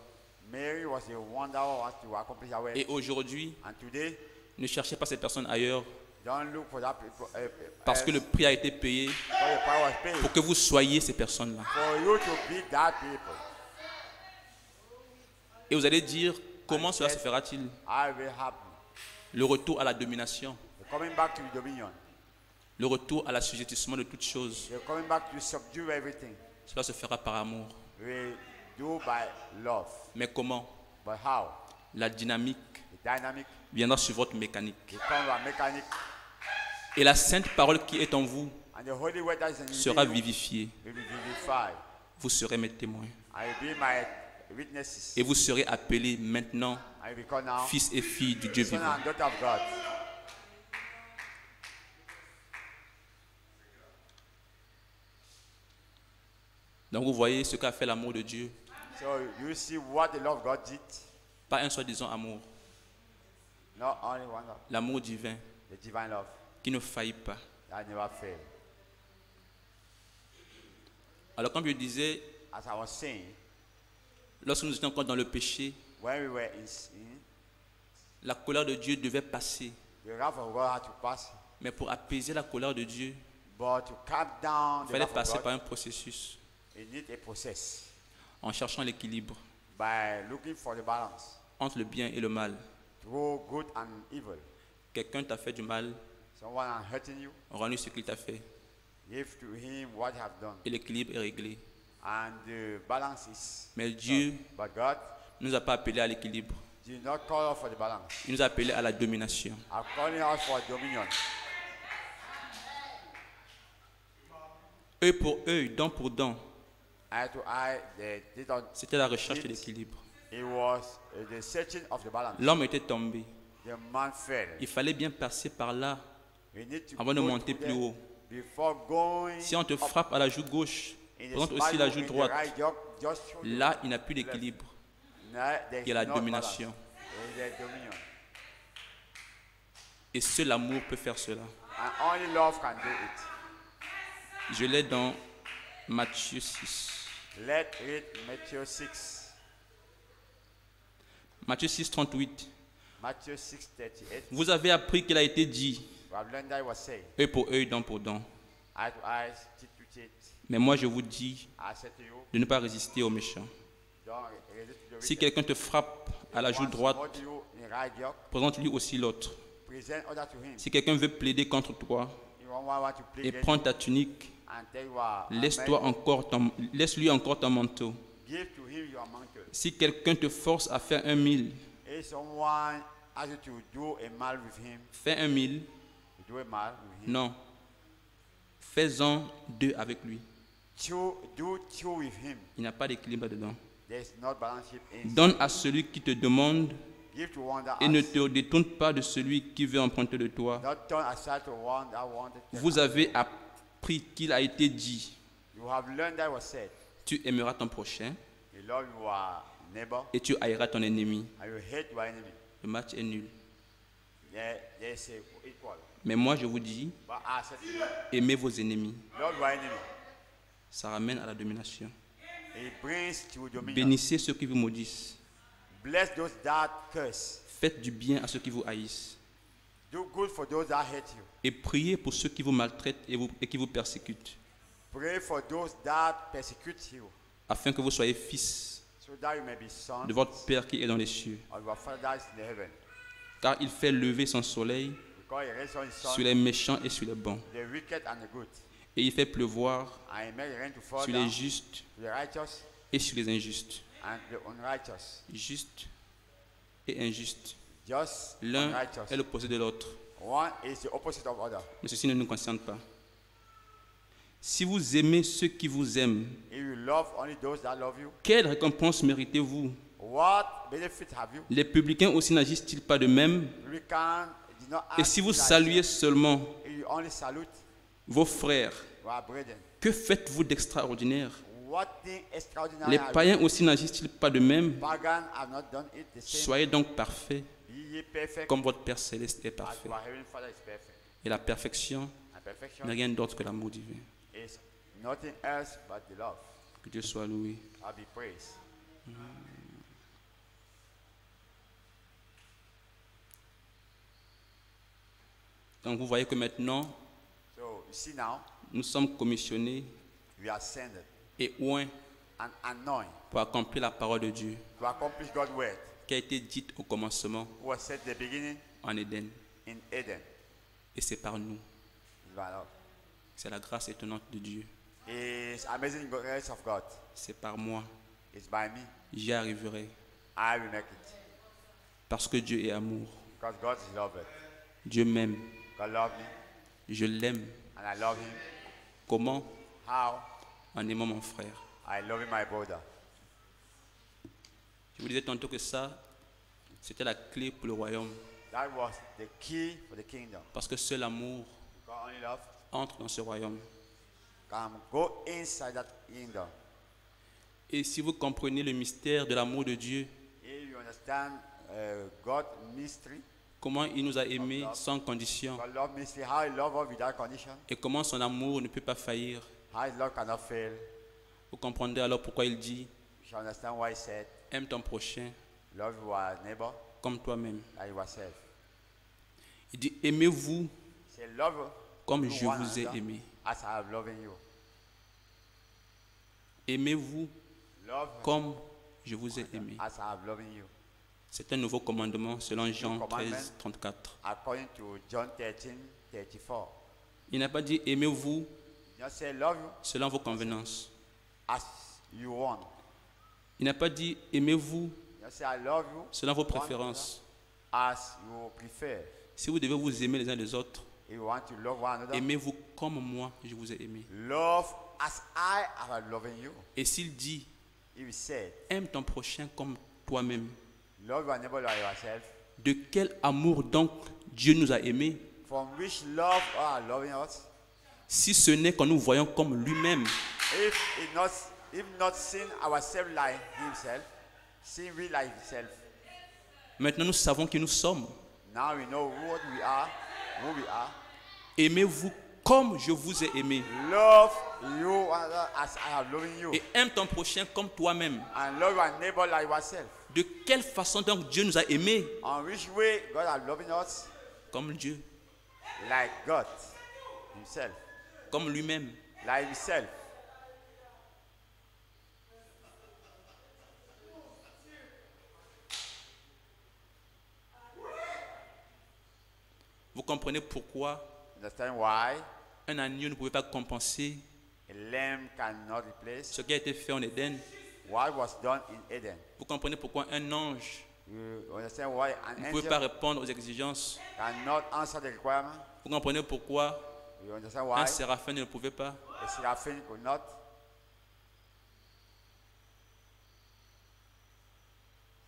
Mary was the one that was to accomplish our word. Et aujourd'hui, And today, ne cherchez pas cette personne ailleurs, don't look for that people, parce que le prix a été payé for the power was paid pour que vous soyez ces personnes-là. for you to be that people. Et vous allez dire, comment cela se fera-t-il? I will happen. Le retour à la domination, You're coming back to dominion. le retour à l'assujettissement de toutes choses, You're coming back to subdue everything. cela se fera par amour. We do by love. Mais comment? But how? La dynamique The dynamic, viendra sur votre mécanique. the power mechanic, Et la sainte parole qui est en vous and the holy word that is in sera you vivifiée. will be vivified. Vous serez mes témoins. I will be my witnesses. Et vous serez appelés maintenant I will become now fils et filles du Dieu son vivant. and daughter of God. Donc vous voyez ce qu'a fait l'amour de Dieu. So you see what the love of God did. Pas un soi-disant amour, Not only one love, l'amour divin the divine love qui ne faillit pas. that never fails. Alors comme je disais, As I was saying, lorsque nous étions encore dans le péché, when we were in sin, la colère de Dieu devait passer. the wrath of God had to pass. Mais pour apaiser la colère de Dieu, But to calm down il the fallait wrath passer of par God, un processus it needs a process en cherchant l'équilibre by looking for the balance entre le bien et le mal. through good and evil. Quelqu'un t'a fait du mal, Someone is hurting you, rends-lui ce qu'il t'a fait give to him what you have done. et l'équilibre est réglé. And the balance is. Mais Dieu But God ne nous a pas appelés à l'équilibre, did not call us for the balance. il nous a appelés à la domination. I'm calling us for dominion. Œil pour œil, dent pour dent, Eye to eye, they don't. c'était la recherche de l'équilibre. It was the searching of the balance. L'homme était tombé. The man fell. Il fallait bien passer par là We need to avant de go monter through plus there haut. before going. Si on te up frappe à la joue gauche, in the présente smile aussi la in joue the droite. right job, just show you. Là, il n'y a plus d'équilibre. No, there's Il y a la no domination. balance. There's dominion. Et seul l'amour peut faire cela. And only love can do it. Je l'ai dans Matthieu 6. Let's read Matthew 6. Matthieu 6, 38. Matthew 6, 38. Vous avez appris qu'il a été dit, We have learned that it was said, œil pour œil, dent pour dent. eye to eye, teeth to teeth. Mais moi, je vous dis I said to you, de ne pas résister aux méchants. don't resist to the Si wicked. quelqu'un te frappe à la joue Once droite, smote you in the right job, présente-lui aussi l'autre. present other to him. Si quelqu'un veut plaider contre toi If one want to play et against prend you ta tunique, and tell you are laisse-lui encore ton manteau. give to him your mantle. Si quelqu'un te force à faire 1 000, If someone asks you to do a mal with him, fais 1 000. you do a mal with him. Non. Fais-en 2 avec lui. Do two with him. Il n'y a pas d'équilibre dedans. There's not balance in. Donne à celui qui te demande Give to one that et ne asks. te détourne pas de celui qui veut emprunter de toi. Not turn aside to one that wanted. Vous avez appris qu'il a été dit, You have learned that it was said. tu aimeras ton prochain You love your neighbor et tu haïras ton ennemi. and you hate your enemy. Le match est nul. There's equal. Mais moi, je vous dis, But I said, aimez vos ennemis. Lord your enemy. Ça ramène à la domination. It brings to dominion. Bénissez ceux qui vous maudissent. Bless those that curse. Faites du bien à ceux qui vous haïssent. Do good for those that hate you. Et priez pour ceux qui vous maltraitent et qui vous persécutent, Pray for those that persecute you, afin que vous soyez fils so that you may be sons de votre Père qui est dans les cieux. of your Father that is in the heaven. Car il fait lever son soleil Because he rains on his sur sun, les méchants et sur les bons. the wicked and the good. Et il fait pleuvoir And he made the rain to fall sur down les justes to the righteous et sur les injustes. and the unrighteous. Juste et injuste. Just L'un unrighteous. est l'opposé de l'autre. One is the opposite of other. Mais ceci ne nous concerne pas. Si vous aimez ceux qui vous aiment, If you love only those that love you, quelle récompense méritez-vous? what benefit have you? Les publicains aussi n'agissent-ils pas de même? Wicked did not Et ask si vous like saluez that. seulement If you only salute vos frères, our brethren, que faites-vous d'extraordinaire? what thing extraordinary Les have you? païens aussi n'agissent-ils pas de même? Pagans have not done it the same. Soyez donc parfaits, Be ye perfect, comme votre Père céleste est as parfait. your heavenly Father is perfect. Et la perfection And perfection n'est rien d'autre que l'amour divin. is nothing else but the love. Que Dieu soit loué. I'll be praised. Donc vous voyez que maintenant, So you see now, nous sommes commissionnés we are sent et oints and anointed pour accomplir la parole de Dieu to accomplish God's word, qui a été dite au commencement who was said at the beginning en Éden. in Eden. Et c'est par nous. It's by love. C'est la grâce étonnante de Dieu. It's amazing grace of God. C'est par moi. It's by me. J'y arriverai. I will make it. Parce que Dieu est amour. Because God is loved. Dieu m'aime. God loved me Je l'aime. and I love him. Comment? How? En aimant mon frère. I love my brother. Je vous disais tantôt que ça, c'était la clé pour le royaume. That was the key for the kingdom. Parce que seul amour God only love entre dans ce royaume. can go inside that kingdom. Et si vous comprenez le mystère de l'amour de Dieu, If you understand God's mystery, comment il nous a aimés sans condition, God love mystery, how he love us without condition, et comment son amour ne peut pas faillir, how his love cannot fail, vous comprendrez alors pourquoi il dit you shall understand why he said, aime ton prochain love your neighbor comme toi-même. like yourself. Il dit aimez-vous Say love comme you je one vous ai another aimé. as I have loved you. Aimez-vous Love comme je vous ai aimé. as I have loved you. C'est un nouveau commandement selon Jean commandment. 13, 34. According to John 13, 34. Il n'a pas dit aimez-vous Just say love you selon vos convenances. as you want. Il n'a pas dit aimez-vous Just say I love you selon vos one préférences. another as you prefer. Si vous devez vous aimer les uns les autres, If you want to love one another, aimez-vous comme moi je vous ai aimé. love as I have loved you. Et s'il dit If you said, aime ton prochain comme toi-même, love your neighbor like yourself, de quel amour donc Dieu nous a aimés, from which love are loving us? si ce n'est qu'en nous voyant comme lui-même? If not seeing ourselves like himself, seeing we like himself. Maintenant nous savons qui nous sommes. Now we know what we are, who we are. Aimez-vous comme je vous ai aimé. Love you one another as I have loved you. Et aime ton prochain comme toi-même. And love your neighbor like yourself. De quelle façon donc Dieu nous a aimés? On which way God has loving us? Comme Dieu, Like God himself. comme lui-même. Like himself. Vous comprenez pourquoi Understand why un agneau ne pouvait pas compenser a lamb cannot replace ce qui a été fait en Éden? what was done in Eden. Vous comprenez pourquoi un ange You understand why an ne pouvait pas angel répondre aux exigences? cannot answer the requirement? Vous comprenez pourquoi You understand why un séraphin ne le pouvait pas? a seraphim could not?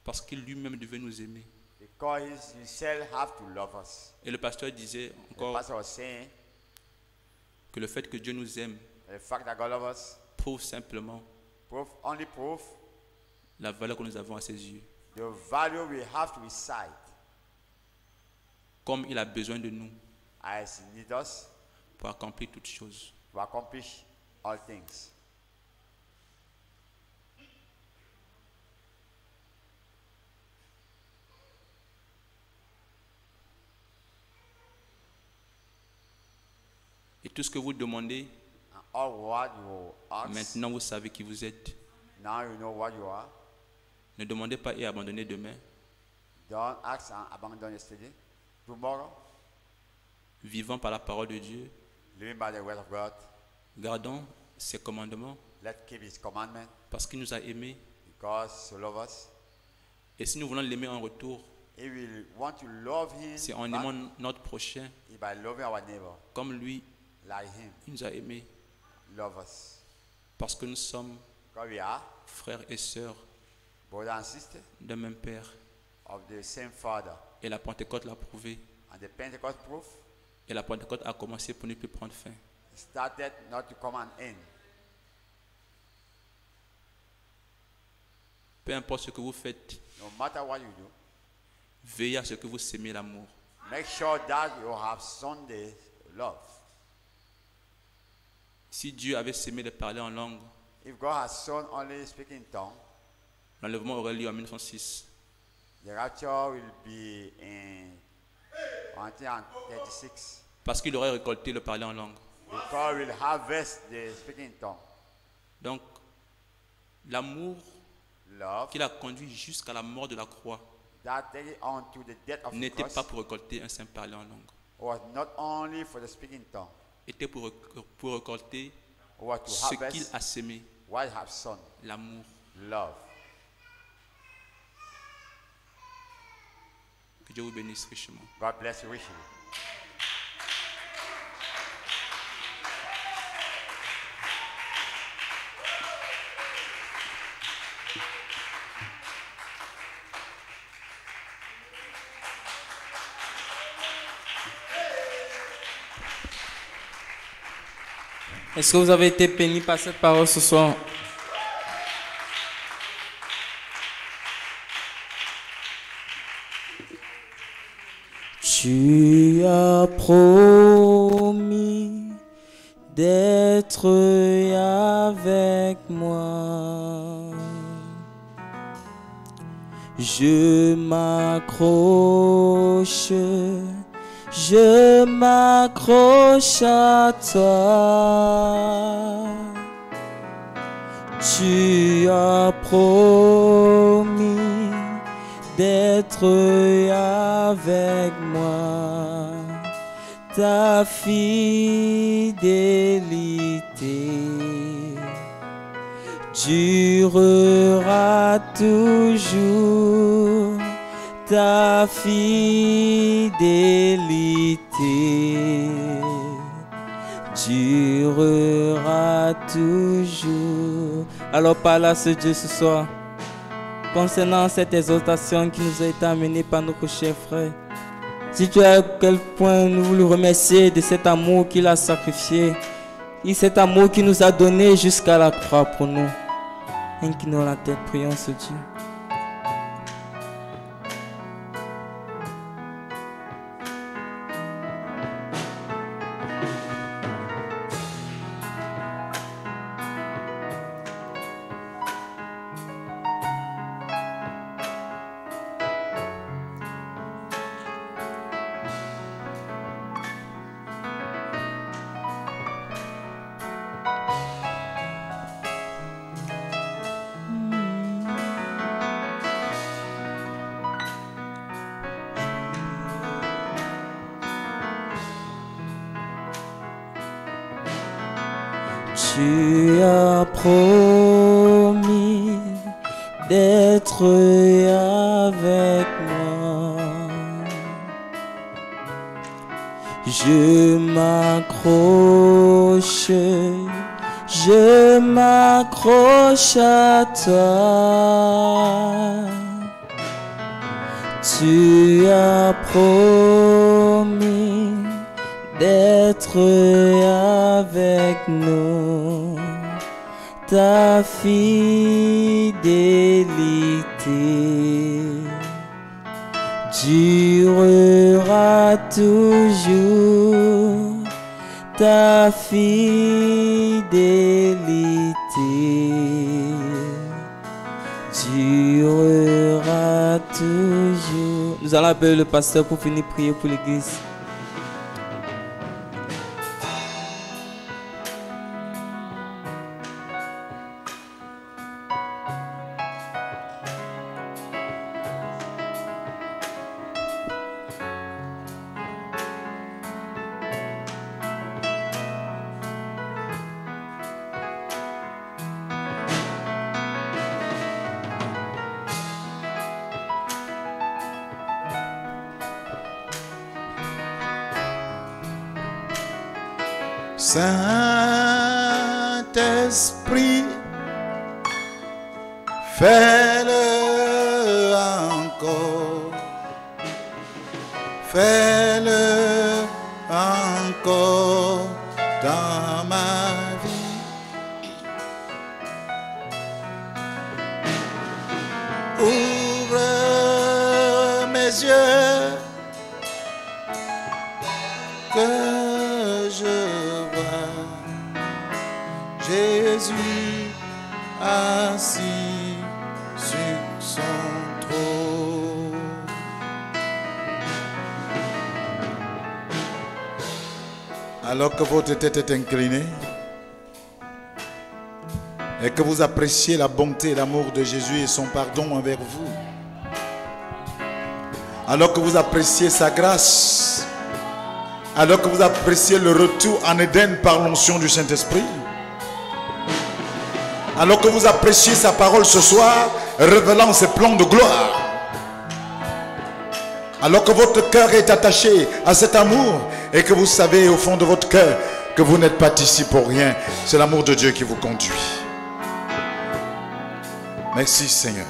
Parce qu'il lui-même devait nous aimer. Because he himself have to love us. Et le pasteur disait The encore pastor was saying que le fait que Dieu nous aime the fact that God loves us prouve simplement only proof la valeur que nous avons à ses yeux. the value we have to recite. comme il a besoin de nous as He needs us pour accomplir toutes choses. to accomplish all things. Et tout ce que vous demandez, And all what you ask, maintenant vous savez qui vous êtes. now you know what you are. Ne demandez pas et abandonnez demain. Don't ask and abandon yesterday. Tomorrow, Vivons par la parole de Dieu. living by the word of God. Gardons ses commandements Let's keep His commandment parce qu'il nous a aimés. because He loves us. Et si nous voulons l'aimer en retour, He will want to love Him c'est en back aimant notre prochain by loving our neighbor comme lui, like Him. il nous a aimés. Love us. Parce que nous sommes Because we are frères et sœurs brothers and sisters d'un même Père. of the same Father. Et la Pentecôte l'a prouvé. And the Pentecost proof Et la Pentecôte a commencé pour ne plus prendre fin. started not to come and end. Peu importe ce que vous faites, No matter what you do, veillez à ce que vous sémez l'amour. make sure that you have sown the love. Si Dieu avait sémé de parler en langue, If God has sown only speaking in tongue, l'enlèvement aurait lieu en 1906. the rapture will be in 1936. Parce qu'il aurait récolté le parler en langue. Because we'll harvest the speaking in tongue. Donc, l'amour Love qui l'a conduit jusqu'à la mort de la croix that take it on to the death of the n'était cross pas pour récolter un simple parler en langue. was not only for the speaking in tongue, Était pour récolter was to ce qu'il harvest a sémé, what have sown, l'amour. love. Que Dieu vous bénisse richement. God bless you richly. Est-ce que vous avez été bénis par cette parole ce soir? Tu as promis d'être avec moi. Je m'accroche à toi. Tu as promis d'être avec moi. Ta fidélité durera toujours. Ta fidélité durera toujours. Alors parle à ce Dieu ce soir concernant cette exhortation qui nous a été amenée par notre cher frère. Si tu as à quel point nous voulons remercier de cet amour qu'il a sacrifié et cet amour qu'il nous a donné jusqu'à la croix pour nous. Inclinons la tête, prions ce Dieu. Tu as promis d'être avec moi. Je m'accroche à toi. Tu as promis d'être avec nous. Ta fidélité durera toujours ta fidélité. Durera toujours. Nous allons appeler le pasteur pour finir prier pour l'église. Saint-Esprit, fais-le encore, fais-le encore dans ma vie. Ouvre mes yeux, que je vois Jésus assis sur son trône. Alors que votre tête est inclinée et que vous appréciez la bonté et l'amour de Jésus et son pardon envers vous, alors que vous appréciez sa grâce, alors que vous appréciez le retour en Éden par l'onction du Saint-Esprit, alors que vous appréciez sa parole ce soir, révélant ses plans de gloire, alors que votre cœur est attaché à cet amour et que vous savez au fond de votre cœur que vous n'êtes pas ici pour rien, c'est l'amour de Dieu qui vous conduit. Merci Seigneur.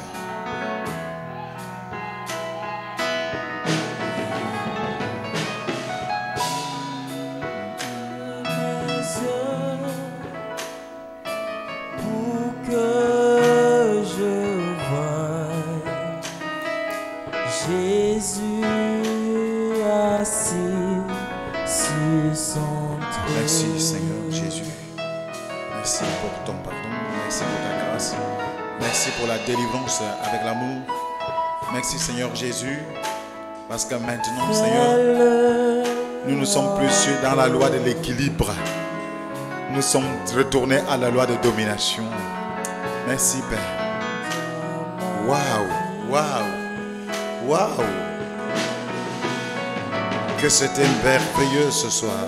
Merci Seigneur Jésus. Merci pour ton pardon. Merci pour ta grâce. Merci pour la délivrance avec l'amour. Merci Seigneur Jésus. Parce que maintenant Seigneur, nous ne sommes plus dans la loi de l'équilibre. Nous sommes retournés à la loi de domination. Merci Père. Waouh, waouh, waouh. Que c'était merveilleux ce soir.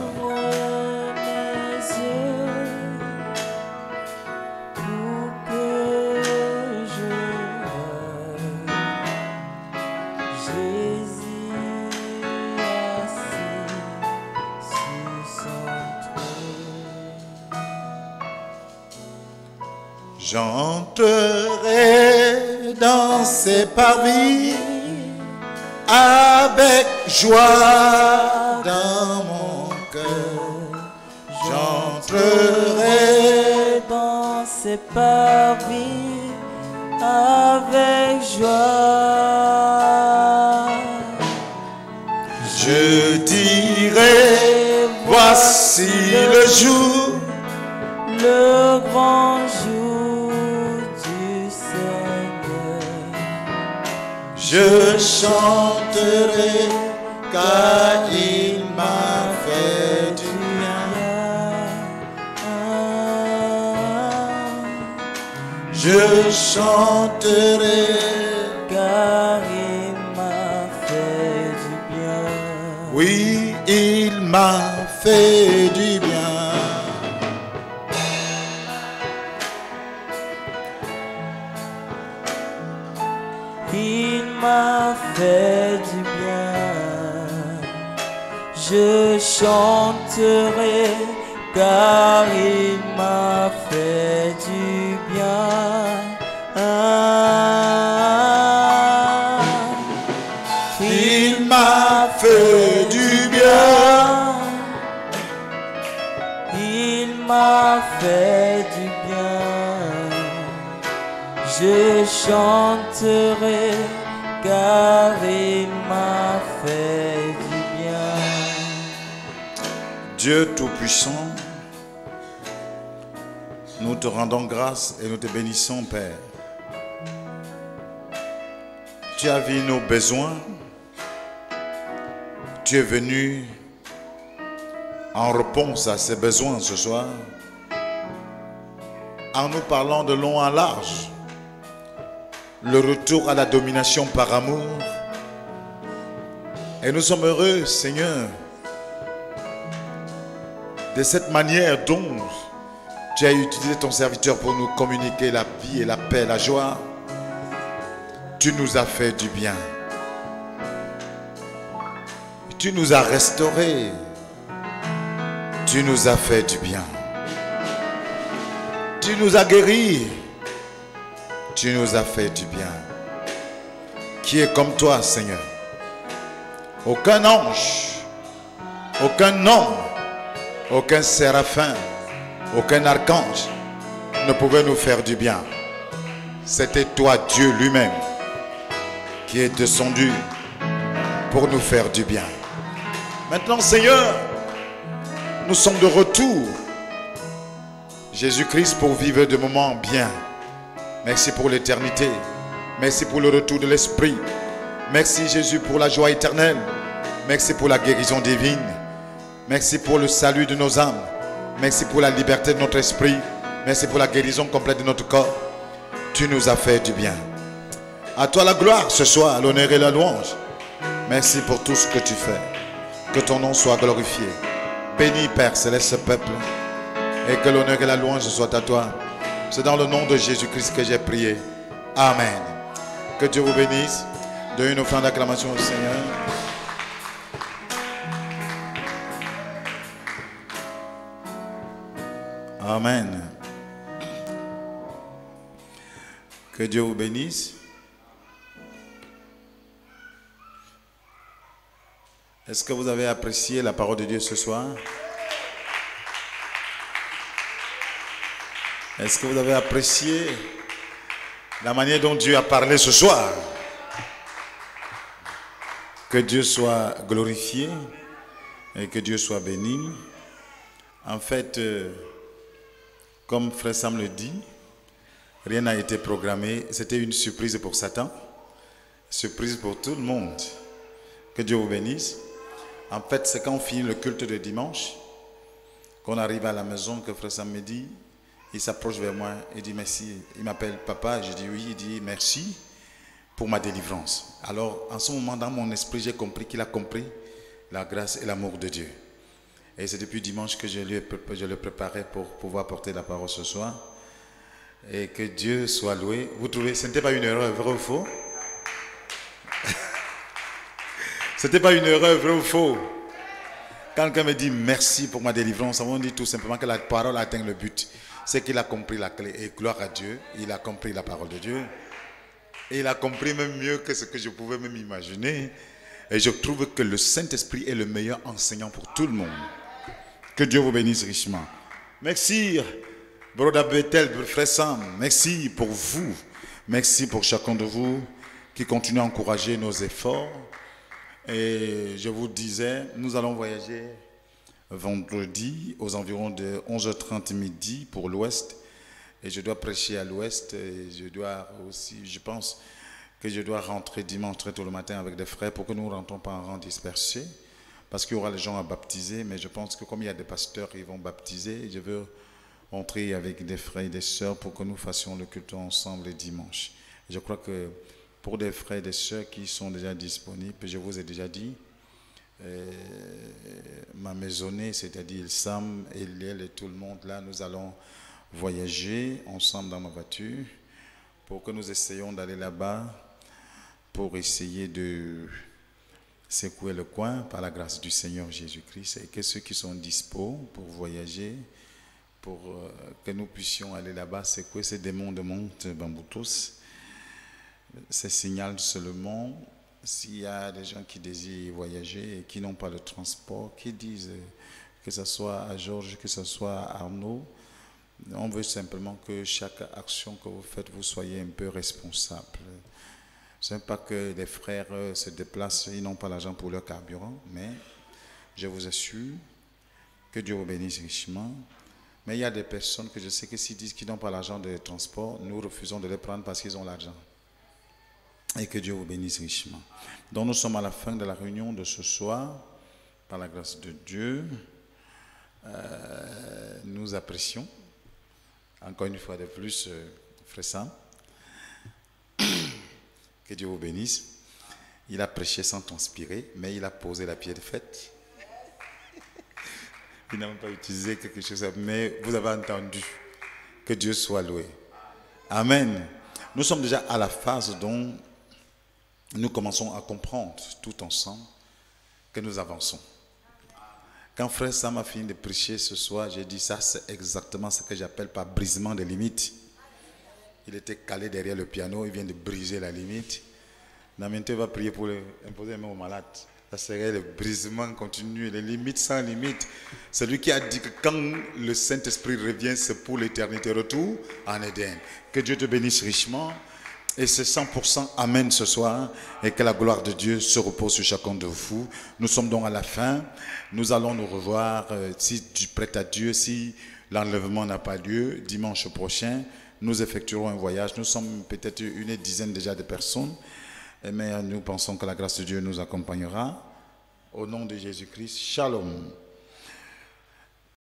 J'entrerai dans ses parvis avec joie dans mon cœur. J'entrerai dans ses parvis avec joie. Je dirai, voici le jour, le grand jour du Seigneur. Je chanterai car il m'a fait du bien. Je chanterai car il m'a fait du bien. Oui, il m'a fait du bien. Il m'a fait du bien. Je chanterai car il m'a fait du bien. Il m'a fait du bien. Il m'a fait du bien. Je chanterai car il m'a fait du bien. Dieu Tout-Puissant, nous te rendons grâce et nous te bénissons, Père. Tu as vu nos besoins. Tu es venu en réponse à ces besoins ce soir, en nous parlant de long en large, le retour à la domination par amour. Et nous sommes heureux, Seigneur, de cette manière dont tu as utilisé ton serviteur pour nous communiquer la vie et la paix, la joie. Tu nous as fait du bien. Tu nous as restaurés. Tu nous as fait du bien. Tu nous as guéris. Tu nous as fait du bien. Qui est comme toi, Seigneur? Aucun ange, aucun homme, aucun séraphin, aucun archange ne pouvait nous faire du bien. C'était toi, Dieu lui-même, qui est descendu pour nous faire du bien. Maintenant, Seigneur, nous sommes de retour. Jésus-Christ, pour vivre de moments bien. Merci pour l'éternité. Merci pour le retour de l'Esprit. Merci Jésus pour la joie éternelle. Merci pour la guérison divine. Merci pour le salut de nos âmes. Merci pour la liberté de notre esprit. Merci pour la guérison complète de notre corps. Tu nous as fait du bien. À toi la gloire ce soir, l'honneur et la louange. Merci pour tout ce que tu fais. Que ton nom soit glorifié. Bénis Père Céleste ce peuple. Et que l'honneur et la louange soient à toi. C'est dans le nom de Jésus-Christ que j'ai prié. Amen. Que Dieu vous bénisse. Donnez une offrande d'acclamation au Seigneur. Amen. Que Dieu vous bénisse. Est-ce que vous avez apprécié la parole de Dieu ce soir? Est-ce que vous avez apprécié la manière dont Dieu a parlé ce soir? Que Dieu soit glorifié et que Dieu soit béni. En fait, comme Frère Sam le dit, rien n'a été programmé. C'était une surprise pour Satan, surprise pour tout le monde. Que Dieu vous bénisse. En fait, c'est quand on finit le culte de dimanche, qu'on arrive à la maison, que Frère Sam me dit, il s'approche vers moi et dit merci. Il m'appelle papa, je dis oui, il dit merci pour ma délivrance. Alors, en ce moment, dans mon esprit, j'ai compris qu'il a compris la grâce et l'amour de Dieu. Et c'est depuis dimanche que je le préparais pour pouvoir porter la parole ce soir. Et que Dieu soit loué. Vous trouvez, ce n'était pas une erreur, vrai ou faux? Ce n'était pas une erreur, vrai ou faux? Quand quelqu'un me dit merci pour ma délivrance, on dit tout simplement que la parole atteint le but. C'est qu'il a compris la clé. Et gloire à Dieu, il a compris la parole de Dieu. Et il a compris même mieux que ce que je pouvais même imaginer. Et je trouve que le Saint-Esprit est le meilleur enseignant pour tout le monde. Que Dieu vous bénisse richement. Merci, Brother Bethel, Frère Sam. Merci pour vous. Merci pour chacun de vous qui continue à encourager nos efforts. Et je vous disais, nous allons voyager vendredi aux environs de 11h30 midi pour l'Ouest. Et je dois prêcher à l'Ouest. Et je dois aussi, je pense que je dois rentrer dimanche très tôt le matin avec des frères pour que nous ne rentrons pas en rang dispersé. Parce qu'il y aura les gens à baptiser. Mais je pense que comme il y a des pasteurs qui vont baptiser, je veux rentrer avec des frères et des sœurs pour que nous fassions le culte ensemble les dimanches. Et je crois que pour des frères et des sœurs qui sont déjà disponibles, je vous ai déjà dit, ma maisonnée, c'est-à-dire Sam, Eliel et tout le monde, là, nous allons voyager ensemble dans ma voiture pour que nous essayions d'aller là-bas pour essayer de secouer le coin par la grâce du Seigneur Jésus-Christ et que ceux qui sont dispo pour voyager, pour que nous puissions aller là-bas secouer ces démons de monte Bamboutos. C'est signal seulement s'il y a des gens qui désirent voyager et qui n'ont pas de transport, qui disent que ce soit à Georges, que ce soit à Arnaud. On veut simplement que chaque action que vous faites, vous soyez un peu responsable. Ce n'est pas que les frères se déplacent, ils n'ont pas l'argent pour leur carburant, mais je vous assure Que Dieu vous bénisse richement. Mais il y a des personnes que je sais que s'ils disent qu'ils n'ont pas l'argent de transport, nous refusons de les prendre parce qu'ils ont l'argent. Et que Dieu vous bénisse richement. Donc nous sommes à la fin de la réunion de ce soir. Par la grâce de Dieu, nous apprécions encore une fois de plus Frère Sam. Que Dieu vous bénisse. Il a prêché sans transpirer, mais il a posé la pierre de fête. Il n'a même pas utilisé quelque chose, mais vous avez entendu. Que Dieu soit loué. Amen. Nous sommes déjà à la phase dont nous commençons à comprendre tout ensemble que nous avançons. Quand Frère Sam a fini de prêcher ce soir, j'ai dit ça, c'est exactement ce que j'appelle par brisement des limites. Il était calé derrière le piano, il vient de briser la limite. Namenté va prier pour imposer les mains aux malades. Ça serait le brisement continu, les limites sans limite. C'est lui qui a dit que quand le Saint-Esprit revient, c'est pour l'éternité. Retour en Éden. Que Dieu te bénisse richement. Et c'est 100% Amen ce soir. Et que la gloire de Dieu se repose sur chacun de vous. Nous sommes donc à la fin. Nous allons nous revoir, si tu prêtes à Dieu, si l'enlèvement n'a pas lieu, dimanche prochain. Nous effectuerons un voyage. Nous sommes peut-être une dizaine déjà de personnes. Mais nous pensons que la grâce de Dieu nous accompagnera. Au nom de Jésus-Christ, shalom.